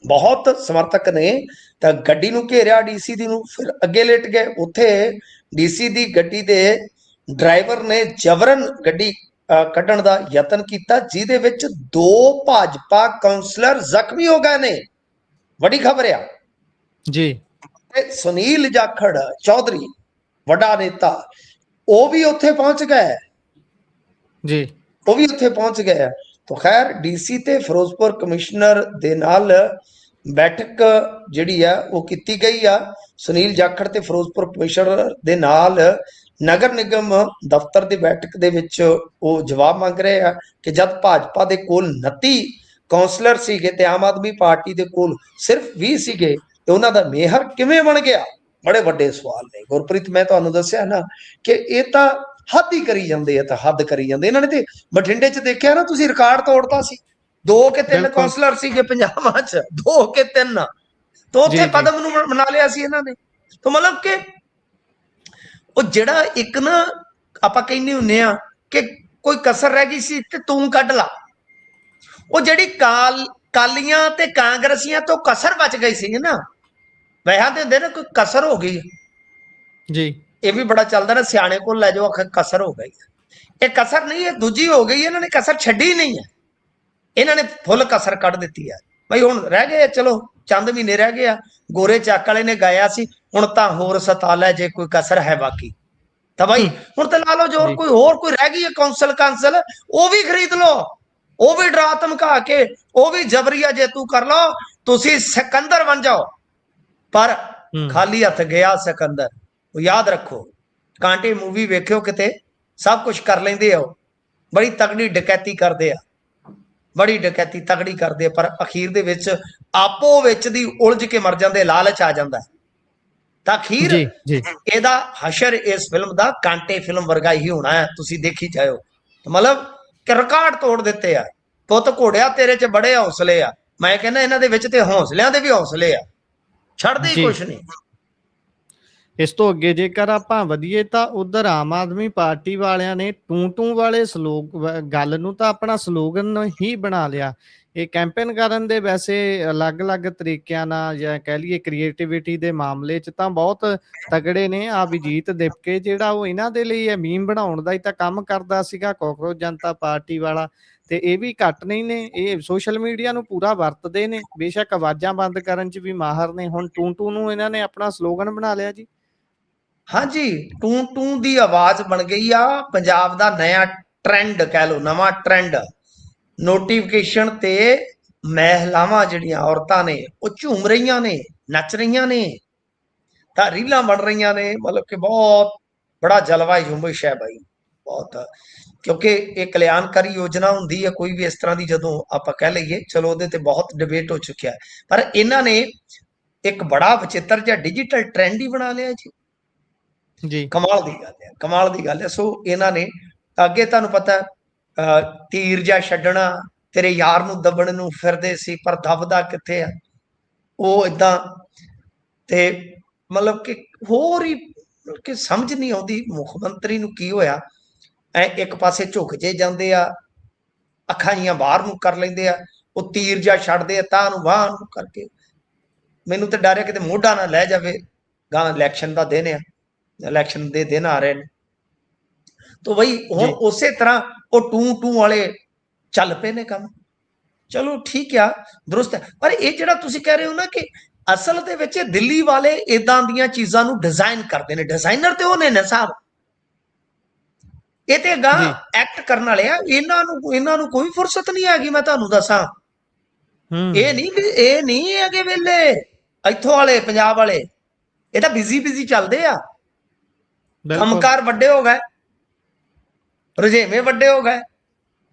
ਬਹੁਤ ਸਮਰਥਕ ਨੇ। ਤਾਂ ਗੱਡੀ ਨੂੰ ਘੇਰਿਆ DC ਦੀ ਨੂੰ, ਫਿਰ ਅੱਗੇ ਲੇਟ ਗਏ। ਉੱਥੇ DC ਦੀ ਗੱਡੀ ਦੇ ਡਰਾਈਵਰ ਨੇ ਜਬਰਨ ਗੱਡੀ ਕੱਢਣ ਦਾ ਯਤਨ ਕੀਤਾ, ਜਿਹਦੇ ਵਿੱਚ 2 ਭਾਜਪਾ ਕਾਉਂਸਲਰ ਜ਼ਖਮੀ ਹੋ ਗਏ ਨੇ। ਵੱਡੀ ਖਬਰ ਆ ਜੀ। ਤੇ ਸੁਨੀਲ ਜਾਖੜ ਚੌਧਰੀ ਵੱਡਾ ਨੇਤਾ, ਉਹ ਵੀ ਉੱਥੇ ਪਹੁੰਚ ਗਏ ਜੀ, ਉਹ ਵੀ ਉੱਥੇ ਪਹੁੰਚ ਗਏ। ਤਾਂ ਖੈਰ DC ਤੇ ਫਿਰੋਜ਼ਪੁਰ ਕਮਿਸ਼ਨਰ ਦੇ ਨਾਲ ਬੈਠਕ ਜਿਹੜੀ ਆ ਉਹ ਕੀਤੀ ਗਈ ਆ। ਸੁਨੀਲ ਜਾਖੜ ਤੇ ਫਿਰੋਜ਼ਪੁਰ ਕਮਿਸ਼ਨਰ ਦੇ ਨਾਲ ਨਗਰ ਨਿਗਮ ਦਫ਼ਤਰ ਦੀ ਬੈਠਕ ਦੇ ਵਿੱਚ ਉਹ ਜਵਾਬ ਮੰਗ ਰਹੇ ਆ ਕਿ ਜਦ ਭਾਜਪਾ ਦੇ ਕੋਲ 29 ਕੌਂਸਲਰ ਸੀਗੇ ਤੇ ਆਮ ਆਦਮੀ ਪਾਰਟੀ ਦੇ ਕੋਲ ਸਿਰਫ 20 ਸੀਗੇ, ਤੇ ਉਹਨਾਂ ਦਾ ਮੇਹਰ ਕਿਵੇਂ ਬਣ ਗਿਆ? ਬੜੇ ਵੱਡੇ ਸਵਾਲ ਨੇ ਗੁਰਪ੍ਰੀਤ। ਮੈਂ ਤੁਹਾਨੂੰ ਦੱਸਿਆ ਨਾ ਕਿ ਇਹ ਤਾਂ ਹੱਦ ਹੀ ਕਰੀ ਜਾਂਦੇ ਆ, ਤਾਂ ਹੱਦ ਕਰੀ ਜਾਂਦੇ ਇਹਨਾਂ ਨੇ। ਤੇ ਬਠਿੰਡੇ 'ਚ ਦੇਖਿਆ ਨਾ ਤੁਸੀਂ, ਰਿਕਾਰਡ ਤੋੜਤਾ ਸੀ। 2 ਕੇ 3 ਕੌਂਸਲਰ ਸੀਗੇ ਪੰਜਾਬਾਂ 'ਚ, 2 ਕੇ 3, ਤਾਂ ਉੱਥੇ ਕਦਮ ਨੂੰ ਬਣਾ ਲਿਆ ਸੀ ਇਹਨਾਂ ਨੇ। ਤਾਂ ਮਤਲਬ ਕਿ ਉਹ ਜਿਹੜਾ ਇੱਕ ਨਾ ਆਪਾਂ ਕਹਿੰਦੇ ਹੁੰਦੇ ਆ ਕਿ ਕੋਈ ਕਸਰ ਰਹਿ ਗਈ ਸੀ ਤੇ ਤੂੰ ਕੱਢ ਲਾ, ਉਹ ਜਿਹੜੀ ਕਾਲੀਆਂ ਤੇ ਕਾਂਗਰਸੀਆਂ ਤੋਂ ਕਸਰ ਬਚ ਗਈ ਸੀ ਨਾ, ਵਹਿਾਂ ਦੇ ਹੁੰਦੇ ਨਾ ਕੋਈ ਕਸਰ ਹੋ ਗਈ ਜੀ। ਇਹ ਵੀ ਬੜਾ ਚੱਲਦਾ ਨਾ, ਸਿਆਣੇ ਕੋਲ ਲੈ ਜਾਓ ਕਸਰ ਹੋ ਗਈ। ਇਹ ਕਸਰ ਨਹੀਂ, ਇਹ ਦੂਜੀ ਹੋ ਗਈ। ਇਹਨਾਂ ਨੇ ਕਸਰ ਛੱਡੀ ਨਹੀਂ ਹੈ, ਇਹਨਾਂ ਨੇ ਫੁੱਲ ਕਸਰ ਕੱਢ ਦਿੱਤੀ ਹੈ। ਬਈ ਹੁਣ ਰਹਿ ਗਏ, ਚਲੋ ਚੰਦ ਮਹੀਨੇ ਰਹਿ ਗਏ ਆ। ਗੋਰੇ ਚੱਕ ਵਾਲੇ ਨੇ ਗਾਇਆ ਸੀ, ਹੁਣ ਤਾਂ ਹੋਰ ਸਤਾ ਲੈ ਜੇ ਕੋਈ ਕਸਰ ਹੈ ਬਾਕੀ। ਤਾਂ ਬਾਈ ਹੁਣ ਤਾਂ ਲਾ ਲਓ ਜੋਰ, ਕੋਈ ਹੋਰ ਕੋਈ ਰਹਿ ਗਈ ਹੈ ਕਾਂਸਲ, ਉਹ ਵੀ ਖਰੀਦ ਲਓ, ਉਹ ਵੀ ਡਰਾ ਧਮਕਾ ਕੇ, ਉਹ ਵੀ ਜਬਰੀਆ ਜੇਤੂ ਕਰ ਲਓ, ਤੁਸੀਂ ਸਿਕੰਦਰ ਬਣ ਜਾਓ। ਪਰ ਖਾਲੀ ਹੱਥ ਗਿਆ ਸਿਕੰਦਰ। ਉਹ ਯਾਦ ਰੱਖੋ, ਕਾਂਟੇ ਮੂਵੀ ਵੇਖਿਓ ਕਿਤੇ, ਸਭ ਕੁਝ ਕਰ ਲੈਂਦੇ ਆ, ਬੜੀ ਤਗੜੀ ਡਕੈਤੀ ਕਰਦੇ ਆ, ਬੜੀ ਡਕੈਤੀ ਤਗੜੀ ਕਰਦੇ ਆ, ਪਰ ਅਖੀਰ ਦੇ ਵਿੱਚ ਆਪੋ ਵਿੱਚ ਦੀ ਉਲਝ ਕੇ ਮਰ ਜਾਂਦੇ, ਲਾਲਚ ਆ ਜਾਂਦਾ। ਤਾਂ ਅਖੀਰ ਇਹਦਾ ਹਸ਼ਰ ਇਸ ਫਿਲਮ ਦਾ ਕਾਂਟੇ ਫਿਲਮ ਵਰਗਾ ਹੀ ਹੋਣਾ ਹੈ, ਤੁਸੀਂ ਦੇਖੀ ਜਾਇਓ। ਮਤਲਬ ਕਿ ਰਿਕਾਰਡ ਤੋੜ ਦਿੱਤੇ ਆ। ਪੁੱਤ ਘੋੜਿਆ ਤੇਰੇ 'ਚ ਬੜੇ ਹੌਸਲੇ ਆ, ਮੈਂ ਕਹਿੰਦਾ ਇਹਨਾਂ ਦੇ ਵਿੱਚ ਤੇ ਹੌਸਲਿਆਂ ਦੇ ਵੀ ਹੌਸਲੇ ਆ, ਛੱਡਦੇ ਹੀ ਕੁਛ ਨਹੀਂ। ਇਸ ਤੋਂ ਅੱਗੇ ਜੇਕਰ ਆਪਾਂ ਵਧੀਏ ਤਾਂ ਉਧਰ ਆਮ ਆਦਮੀ ਪਾਰਟੀ ਵਾਲਿਆਂ ਨੇ ਟੂ ਵਾਲੇ ਗੱਲ ਨੂੰ ਤਾਂ ਆਪਣਾ ਸਲੋਗਨ ਹੀ ਬਣਾ ਲਿਆ ਇਹ ਕੈਂਪੇਨ ਕਰਨ ਦੇ ਵੈਸੇ ਅਲੱਗ-ਅਲੱਗ ਤਰੀਕਿਆਂ ਨਾਲ ਜਾਂ ਕਹਿ ਲਈਏ ਕ੍ਰੀਏਟੀਵਿਟੀ ਦੇ ਮਾਮਲੇ 'ਚ ਤਾਂ ਬਹੁਤ ਤਗੜੇ ਨੇ। ਅਭਿਜੀਤ ਦਿਪਕੇ ਜਿਹੜਾ ਉਹ ਇਹਨਾਂ ਦੇ ਲਈ ਇਹ ਮੀਮ ਬਣਾਉਣ ਦਾ ਹੀ ਤਾਂ ਕੰਮ ਕਰਦਾ ਸੀਗਾ, ਕਾਕਰੋਚ ਜਨਤਾ ਪਾਰਟੀ ਵਾਲਾ। ਤੇ ਇਹ ਵੀ ਘੱਟ ਨਹੀਂ ਨੇ, ਇਹ ਸੋਸ਼ਲ ਮੀਡੀਆ ਨੂੰ ਪੂਰਾ ਵਰਤਦੇ ਨੇ। ਬੇਸ਼ੱਕ ਆਵਾਜ਼ਾਂ ਬੰਦ ਕਰਨ 'ਚ ਵੀ ਮਾਹਰ ਨੇ। ਹੁਣ ਟੂੰ ਟੂੰ ਨੂੰ ਇਹਨਾਂ ਨੇ ਆਪਣਾ ਸਲੋਗਨ ਬਣਾ ਲਿਆ ਜੀ। ਹਾਂਜੀ, ਟੂੰ ਟੂੰ ਦੀ ਆਵਾਜ਼ ਬਣ ਗਈ ਆ ਪੰਜਾਬ ਦਾ ਨਵਾਂ ਟ੍ਰੈਂਡ, ਕਹਿ ਲਓ ਨਵਾਂ ਟ੍ਰੈਂਡ। ਨੋਟੀਫਿਕੇਸ਼ਨ ਤੇ ਮਹਿਲਾਵਾਂ ਜਿਹੜੀਆਂ ਔਰਤਾਂ ਨੇ ਉਹ ਝੂਮ ਰਹੀਆਂ ਨੇ, ਨੱਚ ਰਹੀਆਂ ਨੇ, ਤਾਂ ਰੀਲਾਂ ਬਣ ਰਹੀਆਂ ਨੇ। ਮਤਲਬ ਕਿ ਬਹੁਤ ਬੜਾ ਜਲਵਾ ਜੁੰਬਿਸ਼ ਹੈ ਬਾਈ, ਬਹੁਤ। ਕਿਉਂਕਿ ਇਹ ਕਲਿਆਣਕਾਰੀ ਯੋਜਨਾ ਹੁੰਦੀ ਹੈ ਕੋਈ ਵੀ ਇਸ ਤਰ੍ਹਾਂ ਦੀ, ਜਦੋਂ ਆਪਾਂ ਕਹਿ ਲਈਏ, ਚਲੋ ਉਹਦੇ ਤੇ ਬਹੁਤ ਡਿਬੇਟ ਹੋ ਚੁੱਕਿਆ, ਪਰ ਇਹਨਾਂ ਨੇ ਇੱਕ ਬੜਾ ਵਿਚਿੱਤਰ ਜਿਹਾ ਡਿਜੀਟਲ ਟ੍ਰੈਂਡ ਹੀ ਬਣਾ ਲਿਆ ਜੀ। ਜੀ ਕਮਾਲ ਦੀ ਗੱਲ ਹੈ, ਕਮਾਲ ਦੀ ਗੱਲ ਹੈ। ਸੋ ਇਹਨਾਂ ਨੇ ਅੱਗੇ ਤੁਹਾਨੂੰ ਪਤਾ ਤੀਰ ਜਾਂ ਛੱਡਣਾ, ਤੇਰੇ ਯਾਰ ਨੂੰ ਦੱਬਣ ਨੂੰ ਫਿਰਦੇ ਸੀ ਪਰ ਦੱਬਦਾ ਕਿੱਥੇ ਆ, ਉਹ ਇਦਾਂ। ਤੇ ਮਤਲਬ ਕਿ ਹੋਰ ਹੀ ਕਿ ਸਮਝ ਨਹੀਂ ਆਉਂਦੀ ਮੁੱਖ ਮੰਤਰੀ ਨੂੰ ਕੀ ਹੋਇਆ। ਐ ਇੱਕ ਪਾਸੇ ਝੁਕ ਜੇ ਜਾਂਦੇ ਆ, ਅੱਖਾਂ ਜੀਆਂ ਬਾਹਰ ਨੂੰ ਕਰ ਲੈਂਦੇ ਆ, ਉਹ ਤੀਰ ਜਾਂ ਛੱਡਦੇ ਆ ਤਾਂ ਨੂੰ ਬਾਹਰ ਨੂੰ ਕਰਕੇ। ਮੈਨੂੰ ਤਾਂ ਡਰ ਹੈ ਕਿਤੇ ਮੋਢਾ ਨਾ ਲੈ ਜਾਵੇ, ਗਾਂ ਇਲੈਕਸ਼ਨ ਦਾ ਦਿਨ ਆ, ਇਲੈਕਸ਼ਨ ਦੇ ਦਿਨ ਆ ਰਹੇ ਨੇ। ਤਾਂ ਬਈ ਹੁਣ ਉਸੇ ਤਰ੍ਹਾਂ ਉਹ ਟੂ ਟੂ ਵਾਲੇ ਚੱਲ ਪਏ ਨੇ ਕੰਮ। ਚਲੋ ਠੀਕ ਆ, ਦਰੁਸਤ ਹੈ। ਪਰ ਇਹ ਜਿਹੜਾ ਤੁਸੀਂ ਕਹਿ ਰਹੇ ਹੋ ਨਾ ਕਿ ਅਸਲ ਦੇ ਵਿੱਚ ਦਿੱਲੀ ਵਾਲੇ ਇਦਾਂ ਦੀਆਂ ਚੀਜ਼ਾਂ ਨੂੰ ਡਿਜ਼ਾਈਨ ਕਰਦੇ ਨੇ, ਡਿਜ਼ਾਈਨਰ ਤੇ ਉਹ ਨੇ ਸਾਹਿਬ, ਇਹ ਤੇ ਗਾਂ ਐਕਟ ਕਰਨ ਵਾਲੇ ਆ। ਇਹਨਾਂ ਨੂੰ ਕੋਈ ਫੁਰਸਤ ਨਹੀਂ ਹੈਗੀ, ਮੈਂ ਤੁਹਾਨੂੰ ਦੱਸਾਂ। ਇਹ ਨਹੀਂ ਹੈਗੇ ਵੇਲੇ ਇੱਥੋਂ ਵਾਲੇ, ਪੰਜਾਬ ਵਾਲੇ, ਇਹ ਤਾਂ ਬਿਜ਼ੀ ਚੱਲਦੇ ਆ। ਕੰਮਕਾਰ ਵੱਡੇ ਹੋ ਗਏ, ਰੁਝੇਵੇਂ ਵੱਡੇ ਹੋ ਗਏ,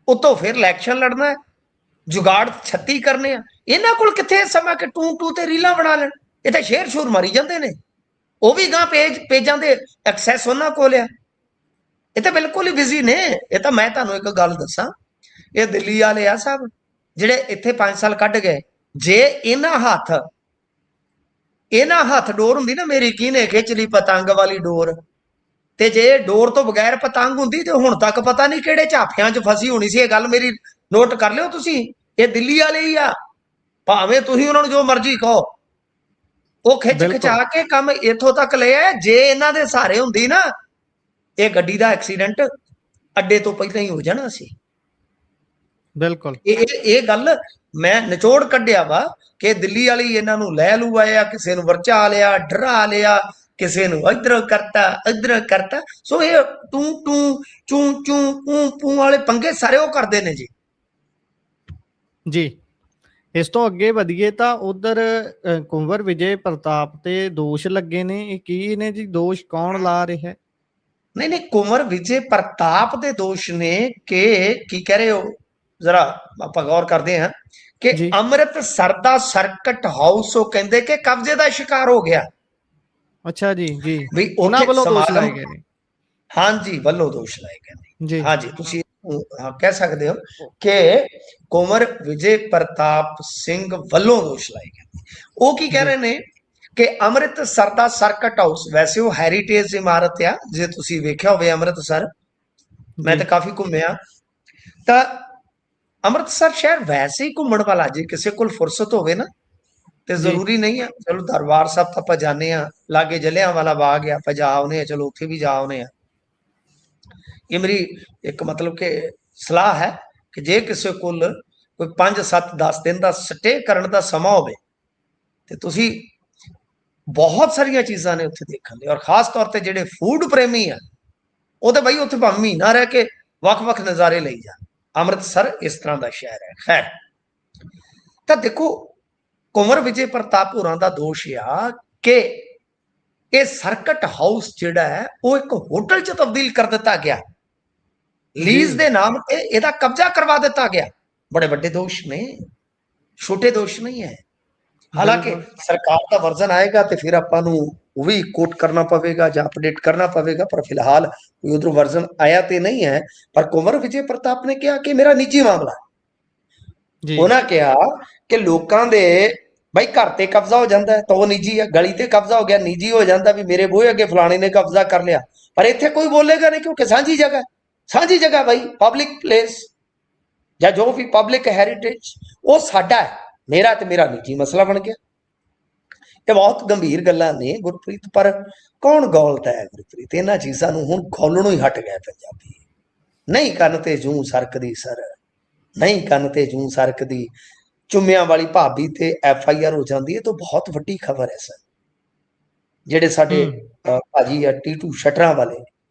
ਉਤੋਂ ਫਿਰ ਇਲੈਕਸ਼ਨ ਲੜਨਾ, ਜੁਗਾੜ 36 ਕਰਨੇ ਆ। ਇਹਨਾਂ ਕੋਲ ਕਿੱਥੇ ਸਮਾਂ ਕਿ ਟੂ ਟੂ ਤੇ ਰੀਲਾਂ ਬਣਾ ਲੈਣ। ਇਹ ਤਾਂ ਸ਼ੇਰ ਸ਼ੂਰ ਮਾਰੀ ਜਾਂਦੇ ਨੇ, ਉਹ ਵੀ ਗਾਂ ਪੇਜਾਂ ਦੇ ਐਕਸੈਸ ਉਹਨਾਂ ਕੋਲ ਆ। ਇਹ ਤਾਂ ਬਿਲਕੁਲ ਹੀ ਬਿਜ਼ੀ ਨੇ। ਇਹ ਤਾਂ ਮੈਂ ਤੁਹਾਨੂੰ ਇੱਕ ਗੱਲ ਦੱਸਾਂ, ਇਹ ਦਿੱਲੀ ਵਾਲੇ ਆ ਸਾਹਿਬ ਜਿਹੜੇ ਇੱਥੇ 5 ਸਾਲ ਕੱਢ ਗਏ। ਜੇ ਇਹਨਾਂ ਹੱਥ ਡੋਰ ਹੁੰਦੀ ਨਾ, ਮੇਰੀ ਕਿਹਨੇ ਖਿੱਚ ਲਈ ਪਤੰਗ ਵਾਲੀ ਡੋਰ, ਤੇ ਜੇ ਡੋਰ ਤੋਂ ਬਗੈਰ ਪਤੰਗ ਹੁੰਦੀ ਤੇ ਹੁਣ ਤੱਕ ਪਤਾ ਨਹੀਂ ਕਿਹੜੇ ਝਾਫਿਆਂ 'ਚ ਫਸੀ ਹੋਣੀ ਸੀ। ਇਹ ਗੱਲ ਮੇਰੀ ਨੋਟ ਕਰ ਲਿਓ ਤੁਸੀਂ। ਇਹ ਦਿੱਲੀ ਵਾਲੇ ਹੀ ਆ, ਭਾਵੇਂ ਤੁਸੀਂ ਉਹਨਾਂ ਨੂੰ ਜੋ ਮਰਜ਼ੀ ਕਹੋ, ਉਹ ਖਿਚਾ ਕੇ ਕੰਮ ਇੱਥੋਂ ਤੱਕ ਲਿਆ। ਜੇ ਇਹਨਾਂ ਦੇ ਸਹਾਰੇ ਹੁੰਦੀ ਨਾ, ਇਹ ਗੱਡੀ ਦਾ ਐਕਸੀਡੈਂਟ ਅੱਡੇ ਤੋਂ ਪਹਿਲਾਂ ਹੀ ਹੋ ਜਾਣਾ ਸੀ। ਬਿਲਕੁਲ ਇਹ ਗੱਲ ਮੈਂ ਨਿਚੋੜ ਕੱਢਿਆ ਵਾ ਕਿ ਦਿੱਲੀ ਵਾਲੀ ਇਹਨਾਂ ਨੂੰ ਲੈ ਲੂ ਆਏ ਆ, ਕਿਸੇ ਨੂੰ ਵਰਚਾ ਲਿਆ, ਡਰਾ ਲਿਆ, ਕਿਸੇ ਨੂੰ ਇੱਧਰ ਕਰਤਾ। ਸੋ ਇਹ ਟੂ ਟੂ ਚੂ ਚੂ ਪੂ ਵਾਲੇ ਪੰਗੇ ਸਾਰੇ ਉਹ ਕਰਦੇ ਨੇ ਜੀ। ਇਸ ਤੋਂ ਅੱਗੇ ਵਧੀਏ ਤਾਂ ਉਧਰ ਕੁੰਵਰ ਵਿਜੇ ਪ੍ਰਤਾਪ ਤੇ ਦੋਸ਼ ਲੱਗੇ ਨੇ। ਇਹ ਕੀ ਨੇ ਜੀ, ਦੋਸ਼ ਕੌਣ ਲਾ ਰਿਹਾ? ਨਹੀਂ, ਕੁੰਵਰ ਵਿਜੇ ਪ੍ਰਤਾਪ ਦੇ ਦੋਸ਼ ਨੇ ਕਿ ਕੀ ਕਹਿ ਰਹੇ ਹੋ, ਜ਼ਰਾ ਆਪਾਂ ਗੌਰ ਕਰਦੇ ਹਾਂ ਕਿ ਅੰਮ੍ਰਿਤਸਰ ਦਾ ਸਰਕਟ ਹਾਊਸ ਉਹ ਕਹਿੰਦੇ ਕਿ ਕਬਜ਼ੇ ਦਾ ਸ਼ਿਕਾਰ ਹੋ ਗਿਆ। ਅੱਛਾ ਜੀ, ਵੀ ਉਹਨਾਂ ਵੱਲੋਂ ਦੋਸ਼ ਲਾਏ ਗਏ ਨੇ। ਹਾਂਜੀ, ਵੱਲੋਂ ਦੋਸ਼ ਲਾਏ ਗਏ ਨੇ ਜੀ। ਹਾਂਜੀ, ਤੁਸੀਂ ਕਹਿ ਸਕਦੇ ਹੋ ਕਿ ਕੁੰਵਰ ਵਿਜੇ ਪ੍ਰਤਾਪ ਸਿੰਘ ਵੱਲੋਂ ਦੋਸ਼ ਲਾਏ ਗਏ। ਉਹ ਕੀ ਕਹਿ ਰਹੇ ਨੇ ਕਿ ਅੰਮ੍ਰਿਤਸਰ ਦਾ ਸਰਕਟ ਹਾਊਸ, ਵੈਸੇ ਉਹ ਹੈਰੀਟੇਜ ਇਮਾਰਤ ਆ, ਜੇ ਤੁਸੀਂ ਵੇਖਿਆ ਹੋਵੇ ਅੰਮ੍ਰਿਤਸਰ, ਮੈਂ ਤਾਂ ਕਾਫੀ ਘੁੰਮਿਆ। ਤਾਂ ਅੰਮ੍ਰਿਤਸਰ ਸ਼ਹਿਰ ਵੈਸੇ ਹੀ ਘੁੰਮਣ ਵਾਲਾ, ਜੇ ਕਿਸੇ ਕੋਲ ਫੁਰਸਤ ਹੋਵੇ ਨਾ, ਤੇ ਜ਼ਰੂਰੀ ਨਹੀਂ ਆ ਚਲੋ ਦਰਬਾਰ ਸਾਹਿਬ ਤਾਂ ਆਪਾਂ ਜਾਂਦੇ ਆ, ਲਾਗੇ ਜਲਿਆਂਵਾਲਾ ਬਾਗ ਆ, ਆਪਾਂ ਜਾ ਆਉਨੇ ਆ, ਚਲੋ ਉੱਥੇ ਵੀ ਜਾ ਆਉਨੇ ਆ। ਇਹ ਮੇਰੀ ਇੱਕ ਮਤਲਬ ਕਿ ਸਲਾਹ ਹੈ ਕਿ ਜੇ ਕਿਸੇ ਕੋਲ ਕੋਈ 5 7 10 ਦਿਨ ਦਾ ਸਟੇ ਕਰਨ ਦਾ ਸਮਾਂ ਹੋਵੇ ਤੇ ਤੁਸੀਂ ਬਹੁਤ ਸਾਰੀਆਂ ਚੀਜ਼ਾਂ ਨੇ ਉੱਥੇ ਦੇਖਣ ਲਈ, ਔਰ ਖਾਸ ਤੌਰ ਤੇ ਜਿਹੜੇ ਫੂਡ ਪ੍ਰੇਮੀ ਆ ਉਹ ਤੇ ਬਈ ਉੱਥੇ ਭਾਵੇਂ ਮਹੀਨਾ ਰਹਿ ਕੇ ਵੱਖ-ਵੱਖ ਨਜ਼ਾਰੇ ਲਈ ਜਾਣ। ਅੰਮ੍ਰਿਤਸਰ ਇਸ ਤਰ੍ਹਾਂ ਦਾ ਸ਼ਹਿਰ ਹੈ। ਖੈਰ, ਤਾਂ ਦੇਖੋ ਕੁੰਵਰ ਵਿਜੇ ਪ੍ਰਤਾਪ ਹੋਰਾਂ ਦਾ ਦੋਸ਼ ਆ ਕਿ ਇਹ ਸਰਕਟ ਹਾਊਸ ਜਿਹੜਾ ਹੈ ਉਹ ਇੱਕ ਹੋਟਲ 'ਚ ਤਬਦੀਲ ਕਰ ਦਿੱਤਾ ਗਿਆ, ਲੀਜ਼ ਦੇ ਨਾਮ ਤੇ ਇਹਦਾ ਕਬਜ਼ਾ ਕਰਵਾ ਦਿੱਤਾ ਗਿਆ। ਬੜੇ ਵੱਡੇ ਦੋਸ਼ ਨੇ, ਛੋਟੇ ਦੋਸ਼ ਨਹੀਂ ਹੈ। ਹਾਲਾਂਕਿ ਸਰਕਾਰ ਦਾ ਵਰਜ਼ਨ ਆਏਗਾ ਤੇ ਫਿਰ ਆਪਾਂ ਨੂੰ ਉਹ ਵੀ ਕੋਟ ਕਰਨਾ ਪਵੇਗਾ ਜਾਂ ਅਪਡੇਟ ਕਰਨਾ ਪਵੇਗਾ, ਪਰ ਫਿਲਹਾਲ ਕੋਈ ਉਧਰੋਂ ਵਰਜ਼ਨ ਆਇਆ ਤੇ ਨਹੀਂ ਹੈ। ਪਰ ਕੁੰਵਰ ਵਿਜੇ ਪ੍ਰਤਾਪ ਨੇ ਕਿਹਾ ਕਿ ਮੇਰਾ ਨਿੱਜੀ ਮਾਮਲਾ, ਉਹਨਾਂ ਕਿਹਾ ਕਿ ਲੋਕਾਂ ਦੇ ਬਈ ਘਰ ਤੇ ਕਬਜ਼ਾ ਹੋ ਜਾਂਦਾ ਹੈ ਤਾਂ ਉਹ ਨਿੱਜੀ ਹੈ, ਗਲੀ ਤੇ ਕਬਜ਼ਾ ਹੋ ਗਿਆ ਨਿੱਜੀ ਹੋ ਜਾਂਦਾ, ਵੀ ਮੇਰੇ ਬੂਹੇ ਅੱਗੇ ਫਲਾਣੇ ਨੇ ਕਬਜ਼ਾ ਕਰ ਲਿਆ। ਪਰ ਇੱਥੇ ਕੋਈ ਬੋਲੇਗਾ ਨਹੀਂ ਕਿਉਂਕਿ ਸਾਂਝੀ ਜਗ੍ਹਾ ਬਾਈ, ਪਬਲਿਕ ਪਲੇਸ। ਜਾਂ ਜੋ ਵੀ ਪਬਲਿਕ ਹੈਰੀਟੇਜ ਉਹ ਸਾਡਾ ਹੈ, ਮੇਰਾ ਤੇ ਮੇਰਾ ਨਿੱਜੀ ਮਸਲਾ ਬਣ ਗਿਆ। ਇਹ ਬਹੁਤ ਗੰਭੀਰ ਗੱਲਾਂ ਨੇ ਗੁਰਪ੍ਰੀਤ, ਪਰ ਕੌਣ ਗੌਲਦਾ ਹੈ ਗੁਰਪ੍ਰੀਤ? ਇਹਨਾਂ ਚੀਜ਼ਾਂ ਨੂੰ ਹੁਣ ਗੌਲਣੋਂ ਹੀ ਹਟ ਗਏ ਪੰਜਾਬੀ। ਨਹੀਂ ਕੰਨ ਤੇ ਜੂੰ ਸਰਕਦੀ ਸਰ, ਨਹੀਂ ਕੰਨ ਤੇ ਜੂੰ ਸਰਕਦੀ, ਚੁੰਮਿਆਂ ਵਾਲੀ ਭਾਬੀ ਤੇ FIR ਹੋ ਜਾਂਦੀ ਹੈ ਤਾਂ ਬਹੁਤ ਵੱਡੀ ਖਬਰ ਹੈ ਸਰ। ਜਿਹੜੇ ਸਾਡੇ ਭਾਜੀ ਆ ਟੀਟੂ ਸ਼ਟਰਾਂ ਵਾਲੇ,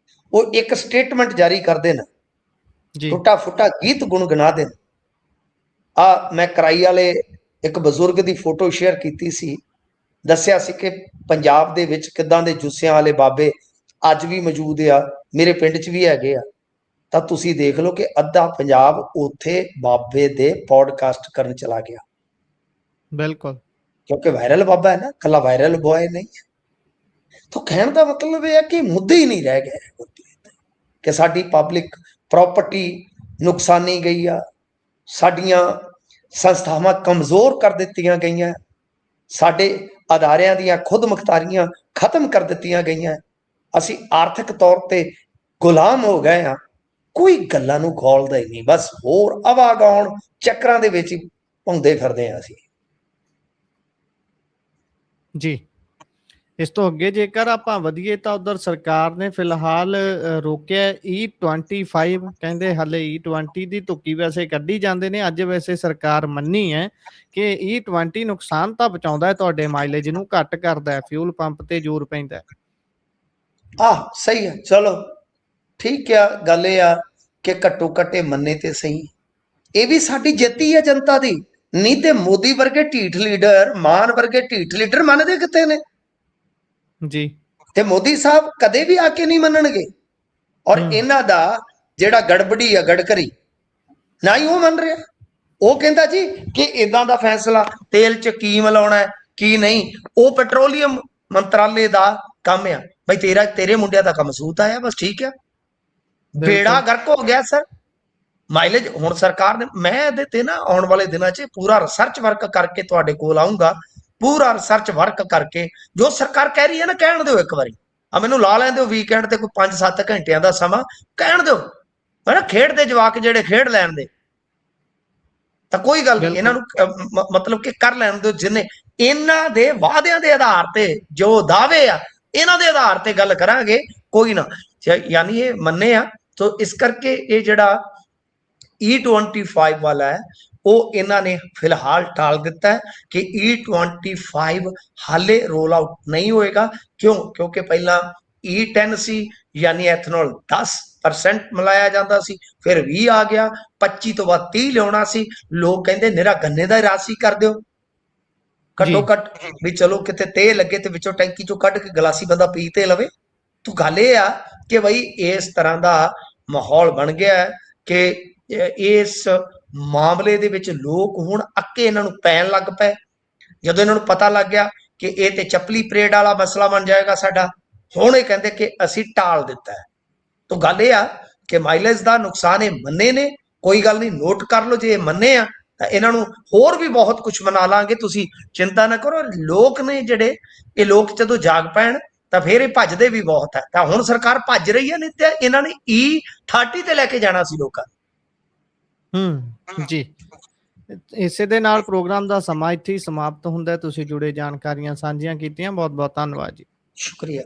ਉਹ ਇੱਕ ਸਟੇਟਮੈਂਟ ਜਾਰੀ ਕਰਦੇ ਨੇ, ਟੁੱਟਾ ਫੁੱਟਾ ਗੀਤ ਗੁਣਗੁਣਾ ਦੇਣ। ਮੈਂ ਕਰਾਈ ਵਾਲੇ ਇੱਕ ਬਜ਼ੁਰਗ ਦੀ ਫੋਟੋ ਸ਼ੇਅਰ ਕੀਤੀ ਸੀ, ਦੱਸਿਆ ਸੀ ਕਿ ਪੰਜਾਬ ਦੇ ਵਿੱਚ ਕਿੱਦਾਂ ਦੇ ਜੁੱਸਿਆਂ ਵਾਲੇ ਬਾਬੇ ਅੱਜ ਵੀ ਮੌਜੂਦ ਆ, ਮੇਰੇ ਪਿੰਡ 'ਚ ਵੀ ਹੈਗੇ ਆ। ਤਾਂ ਤੁਸੀਂ ਦੇਖ ਲਓ ਕਿ ਅੱਧਾ ਪੰਜਾਬ ਉੱਥੇ ਬਾਬੇ ਦੇ ਪੋਡਕਾਸਟ ਕਰਨ ਚਲਾ ਗਿਆ। ਬਿਲਕੁਲ, ਕਿਉਂਕਿ ਵਾਇਰਲ ਬਾਬਾ ਹੈ ਨਾ, ਕੱਲਾ ਵਾਇਰਲ ਬॉय ਨਹੀਂ। ਤਾਂ ਕਹਿਣ ਦਾ ਮਤਲਬ ਇਹ ਹੈ ਕਿ ਮੁੱਦੇ ਹੀ ਨਹੀਂ ਰਹਿ ਗਏ ਕਿ ਸਾਡੀ ਪਬਲਿਕ ਪ੍ਰਾਪਰਟੀ ਨੁਕਸਾਨੀ ਗਈ ਆ, ਸਾਡੀਆਂ ਸੰਸਥਾਵਾਂ ਕਮਜ਼ੋਰ ਕਰ ਦਿੱਤੀਆਂ ਗਈਆਂ, ਸਾਡੇ ਅਦਾਰਿਆਂ ਦੀਆਂ ਖੁਦ ਮੁਖਤਾਰੀਆਂ ਖਤਮ ਕਰ ਦਿੱਤੀਆਂ ਗਈਆਂ, ਅਸੀਂ ਆਰਥਿਕ ਤੌਰ ਤੇ ਗੁਲਾਮ ਹੋ ਗਏ ਹਾਂ। ਕੋਈ ਗੱਲਾਂ ਨੂੰ ਗੌਲਦਾ ਹੀ ਨਹੀਂ, ਬਸ ਹੋਰ ਆਵਾਗਾਉਣ ਚੱਕਰਾਂ ਦੇ ਵਿੱਚ ਹੀ ਭੌਂਦੇ ਫਿਰਦੇ ਹਾਂ ਅਸੀਂ ਜੀ। ਇਸ ਤੋਂ ਅੱਗੇ ਜੇਕਰ ਆਪਾਂ ਵਧੀਏ ਤਾਂ ਉਧਰ ਸਰਕਾਰ ਨੇ ਫਿਲਹਾਲ ਰੋਕਿਆ E25, ਕਹਿੰਦੇ ਹਲੇ E20 ਦੀ ਤੁੱਕੀ ਵੈਸੇ ਕੱਢੀ ਜਾਂਦੇ ਨੇ। ਅੱਜ ਵੈਸੇ ਸਰਕਾਰ ਮੰਨੀ ਹੈ ਕਿ E20 ਨੁਕਸਾਨ ਤਾਂ ਪਹੁੰਚਾਉਂਦਾ ਹੈ, ਤੁਹਾਡੇ ਮਾਈਲੇਜ ਨੂੰ ਘੱਟ ਕਰਦਾ ਹੈ, ਫਿਊਲ ਪੰਪ ਤੇ ਜ਼ੋਰ ਪੈਂਦਾ ਹੈ। ਸਹੀ ਹੈ, ਚਲੋ ਠੀਕ ਆ। ਗੱਲ ਇਹ ਆ ਕਿ ਘੱਟੋ ਘੱਟ ਮੰਨੇ ਤੇ ਸਹੀ, ਇਹ ਵੀ ਸਾਡੀ ਜਿੱਤ ਹੀ ਹੈ ਜਨਤਾ ਦੀ। ਨਹੀਂ ਤੇ ਮੋਦੀ ਵਰਗੇ ਢੀਠ ਲੀਡਰ, ਮਾਨ ਵਰਗੇ ਢੀਠ ਲੀਡਰ ਮੰਨਦੇ ਕਿੱਥੇ ਨੇ ਜੀ। ਤੇ ਮੋਦੀ ਸਾਹਿਬ ਕਦੇ ਵੀ ਆ ਕੇ ਨਹੀਂ ਮੰਨਣਗੇ। ਔਰ ਇਹਨਾਂ ਦਾ ਜਿਹੜਾ ਗੜਬੜੀ ਆ ਗੜਕਰੀ, ਨਾ ਹੀ ਉਹ ਮੰਨ ਰਿਹਾ। ਉਹ ਕਹਿੰਦਾ ਜੀ ਕਿ ਇਦਾਂ ਦਾ ਫੈਸਲਾ ਤੇਲ 'ਚ ਕੀ ਮਿਲਾਉਣਾ ਕੀ ਨਹੀਂ, ਉਹ ਪੈਟਰੋਲੀਅਮ ਮੰਤਰਾਲੇ ਦਾ ਕੰਮ ਆ। ਬਈ ਤੇਰੇ ਮੁੰਡਿਆਂ ਦਾ ਕੰਮ ਸੂਤ ਆਇਆ, ਬਸ ਠੀਕ ਆ। ਬੇੜਾ ਗਰਕ ਹੋ ਗਿਆ ਸਰ। ਮਾਈਲੇਜ ਹੁਣ ਸਰਕਾਰ ਨੇ, ਮੈਂ ਇਹਦੇ ਤੇ ਨਾ ਆਉਣ ਵਾਲੇ ਦਿਨਾਂ 'ਚ ਪੂਰਾ ਰਿਸਰਚ ਵਰਕ ਕਰਕੇ ਤੁਹਾਡੇ ਕੋਲ ਆਊਂਗਾ, ਪੂਰਾ ਰਿਸਰਚ ਵਰਕ ਕਰਕੇ। ਜੋ ਸਰਕਾਰ ਕਹਿ ਰਹੀ ਹੈ ਨਾ, ਕਹਿਣ ਦਿਓ ਇੱਕ ਵਾਰੀ, ਮੈਨੂੰ ਲਾ ਲੈਣ ਦਿਓ ਵੀਕਐਂਡ ਤੇ ਕੋਈ 5-7 ਘੰਟਿਆਂ ਦਾ ਸਮਾਂ, ਕਹਿਣ ਦਿਓ ਹੈ ਨਾ। ਖੇਡ ਦੇ ਜਵਾਕ ਜਿਹੜੇ ਖੇਡ ਲੈਣ ਦੇ ਤਾਂ ਕੋਈ ਗੱਲ ਨਹੀਂ, ਇਹਨਾਂ ਨੂੰ ਮਤਲਬ ਕਿ ਕਰ ਲੈਣ ਦਿਓ। ਜਿਹਨੇ ਇਹਨਾਂ ਦੇ ਵਾਅਦਿਆਂ ਦੇ ਆਧਾਰ ਤੇ ਜੋ ਦਾਅਵੇ ਆ, ਇਹਨਾਂ ਦੇ ਆਧਾਰ ਤੇ ਗੱਲ ਕਰਾਂਗੇ, ਕੋਈ ਨਾ। ਯਾਨੀ ਇਹ ਮੰਨੇ ਆ। ਤਾਂ ਇਸ ਕਰਕੇ ਇਹ ਜਿਹੜਾ E25 ਵਾਲਾ ਹੈ, ਉਹ ਇਹਨਾਂ ਨੇ ਫਿਲਹਾਲ ਟਾਲ ਦਿੱਤਾ ਕਿ E25 ਹਾਲੇ ਰੋਲ ਆਊਟ ਨਹੀਂ ਹੋਏਗਾ। ਕਿਉਂਕਿ ਪਹਿਲਾਂ E10 ਸੀ, ਯਾਨੀ ਐਥਨੋਲ 10% ਮਿਲਾਇਆ ਜਾਂਦਾ ਸੀ, ਫਿਰ 20 ਆ ਗਿਆ, 25 ਤੋਂ ਬਾਅਦ 30 ਲਿਆਉਣਾ ਸੀ। ਲੋਕ ਕਹਿੰਦੇ ਨਿਰਾ ਗੰਨੇ ਦਾ ਰਾਸੀ ਕਰ ਦਿਓ, ਘੱਟੋ ਘੱਟ ਵੀ ਚਲੋ ਕਿਤੇ ਤੇਲ ਲੱਗੇ ਤੇ ਵਿੱਚੋਂ ਟੈਂਕੀ ਚੋਂ ਕੱਢ ਕੇ ਗਲਾਸੀ ਬੰਦਾ ਪੀ ਤੇ ਲਵੇ। ਤਾਂ ਗੱਲ ਇਹ ਆ ਕਿ ਬਈ ਇਸ ਤਰ੍ਹਾਂ ਦਾ ਮਾਹੌਲ ਬਣ ਗਿਆ ਕਿ ਇਸ ਮਾਮਲੇ ਦੇ ਵਿੱਚ ਲੋਕ ਹੁਣ ਅੱਕੇ ਇਹਨਾਂ ਨੂੰ ਪੈਣ ਲੱਗ ਪਏ। ਜਦੋਂ ਇਹਨਾਂ ਨੂੰ ਪਤਾ ਲੱਗ ਗਿਆ ਕਿ ਇਹ ਤੇ ਚੱਪਲੀ ਪਰੇਡ ਵਾਲਾ ਮਸਲਾ ਬਣ ਜਾਏਗਾ ਸਾਡਾ, ਹੁਣ ਇਹ ਕਹਿੰਦੇ ਕਿ ਅਸੀਂ ਟਾਲ ਦਿੱਤਾ ਹੈ। ਤਾਂ ਗੱਲ ਇਹ ਆ ਕਿ ਮਾਈਲੇਜ ਦਾ ਨੁਕਸਾਨ ਇਹ ਮੰਨੇ ਨੇ, ਕੋਈ ਗੱਲ ਨਹੀਂ, ਨੋਟ ਕਰ ਲਓ। ਜੇ ਇਹ ਮੰਨੇ ਆ ਤਾਂ ਇਹਨਾਂ ਨੂੰ ਹੋਰ ਵੀ ਬਹੁਤ ਕੁਝ ਮਨਾ ਲਾਂਗੇ, ਤੁਸੀਂ ਚਿੰਤਾ ਨਾ ਕਰੋ। ਲੋਕ ਨੇ ਜਿਹੜੇ, ਇਹ ਲੋਕ ਜਦੋਂ ਜਾਗ ਪੈਣ ਤਾਂ ਫਿਰ ਇਹ ਭੱਜਦੇ ਵੀ ਬਹੁਤ ਹੈ। ਤਾਂ ਹੁਣ ਸਰਕਾਰ ਭੱਜ ਰਹੀ ਹੈ, ਨਹੀਂ ਤੇ ਇਹਨਾਂ ਨੇ E30 ਤੇ ਲੈ ਕੇ ਜਾਣਾ ਸੀ ਲੋਕਾਂ ਜੀ। ਇਸੇ ਦੇ ਨਾਲ ਪ੍ਰੋਗਰਾਮ ਦਾ ਸਮਾਂ ਇੱਥੇ ਹੀ ਸਮਾਪਤ ਹੁੰਦਾ ਹੈ। ਤੁਸੀਂ ਜੁੜੇ ਜਾਣਕਾਰੀਆਂ ਸਾਂਝੀਆਂ ਕੀਤੀਆਂ, ਬਹੁਤ ਬਹੁਤ ਧੰਨਵਾਦ ਜੀ। ਸ਼ੁਕਰੀਆ।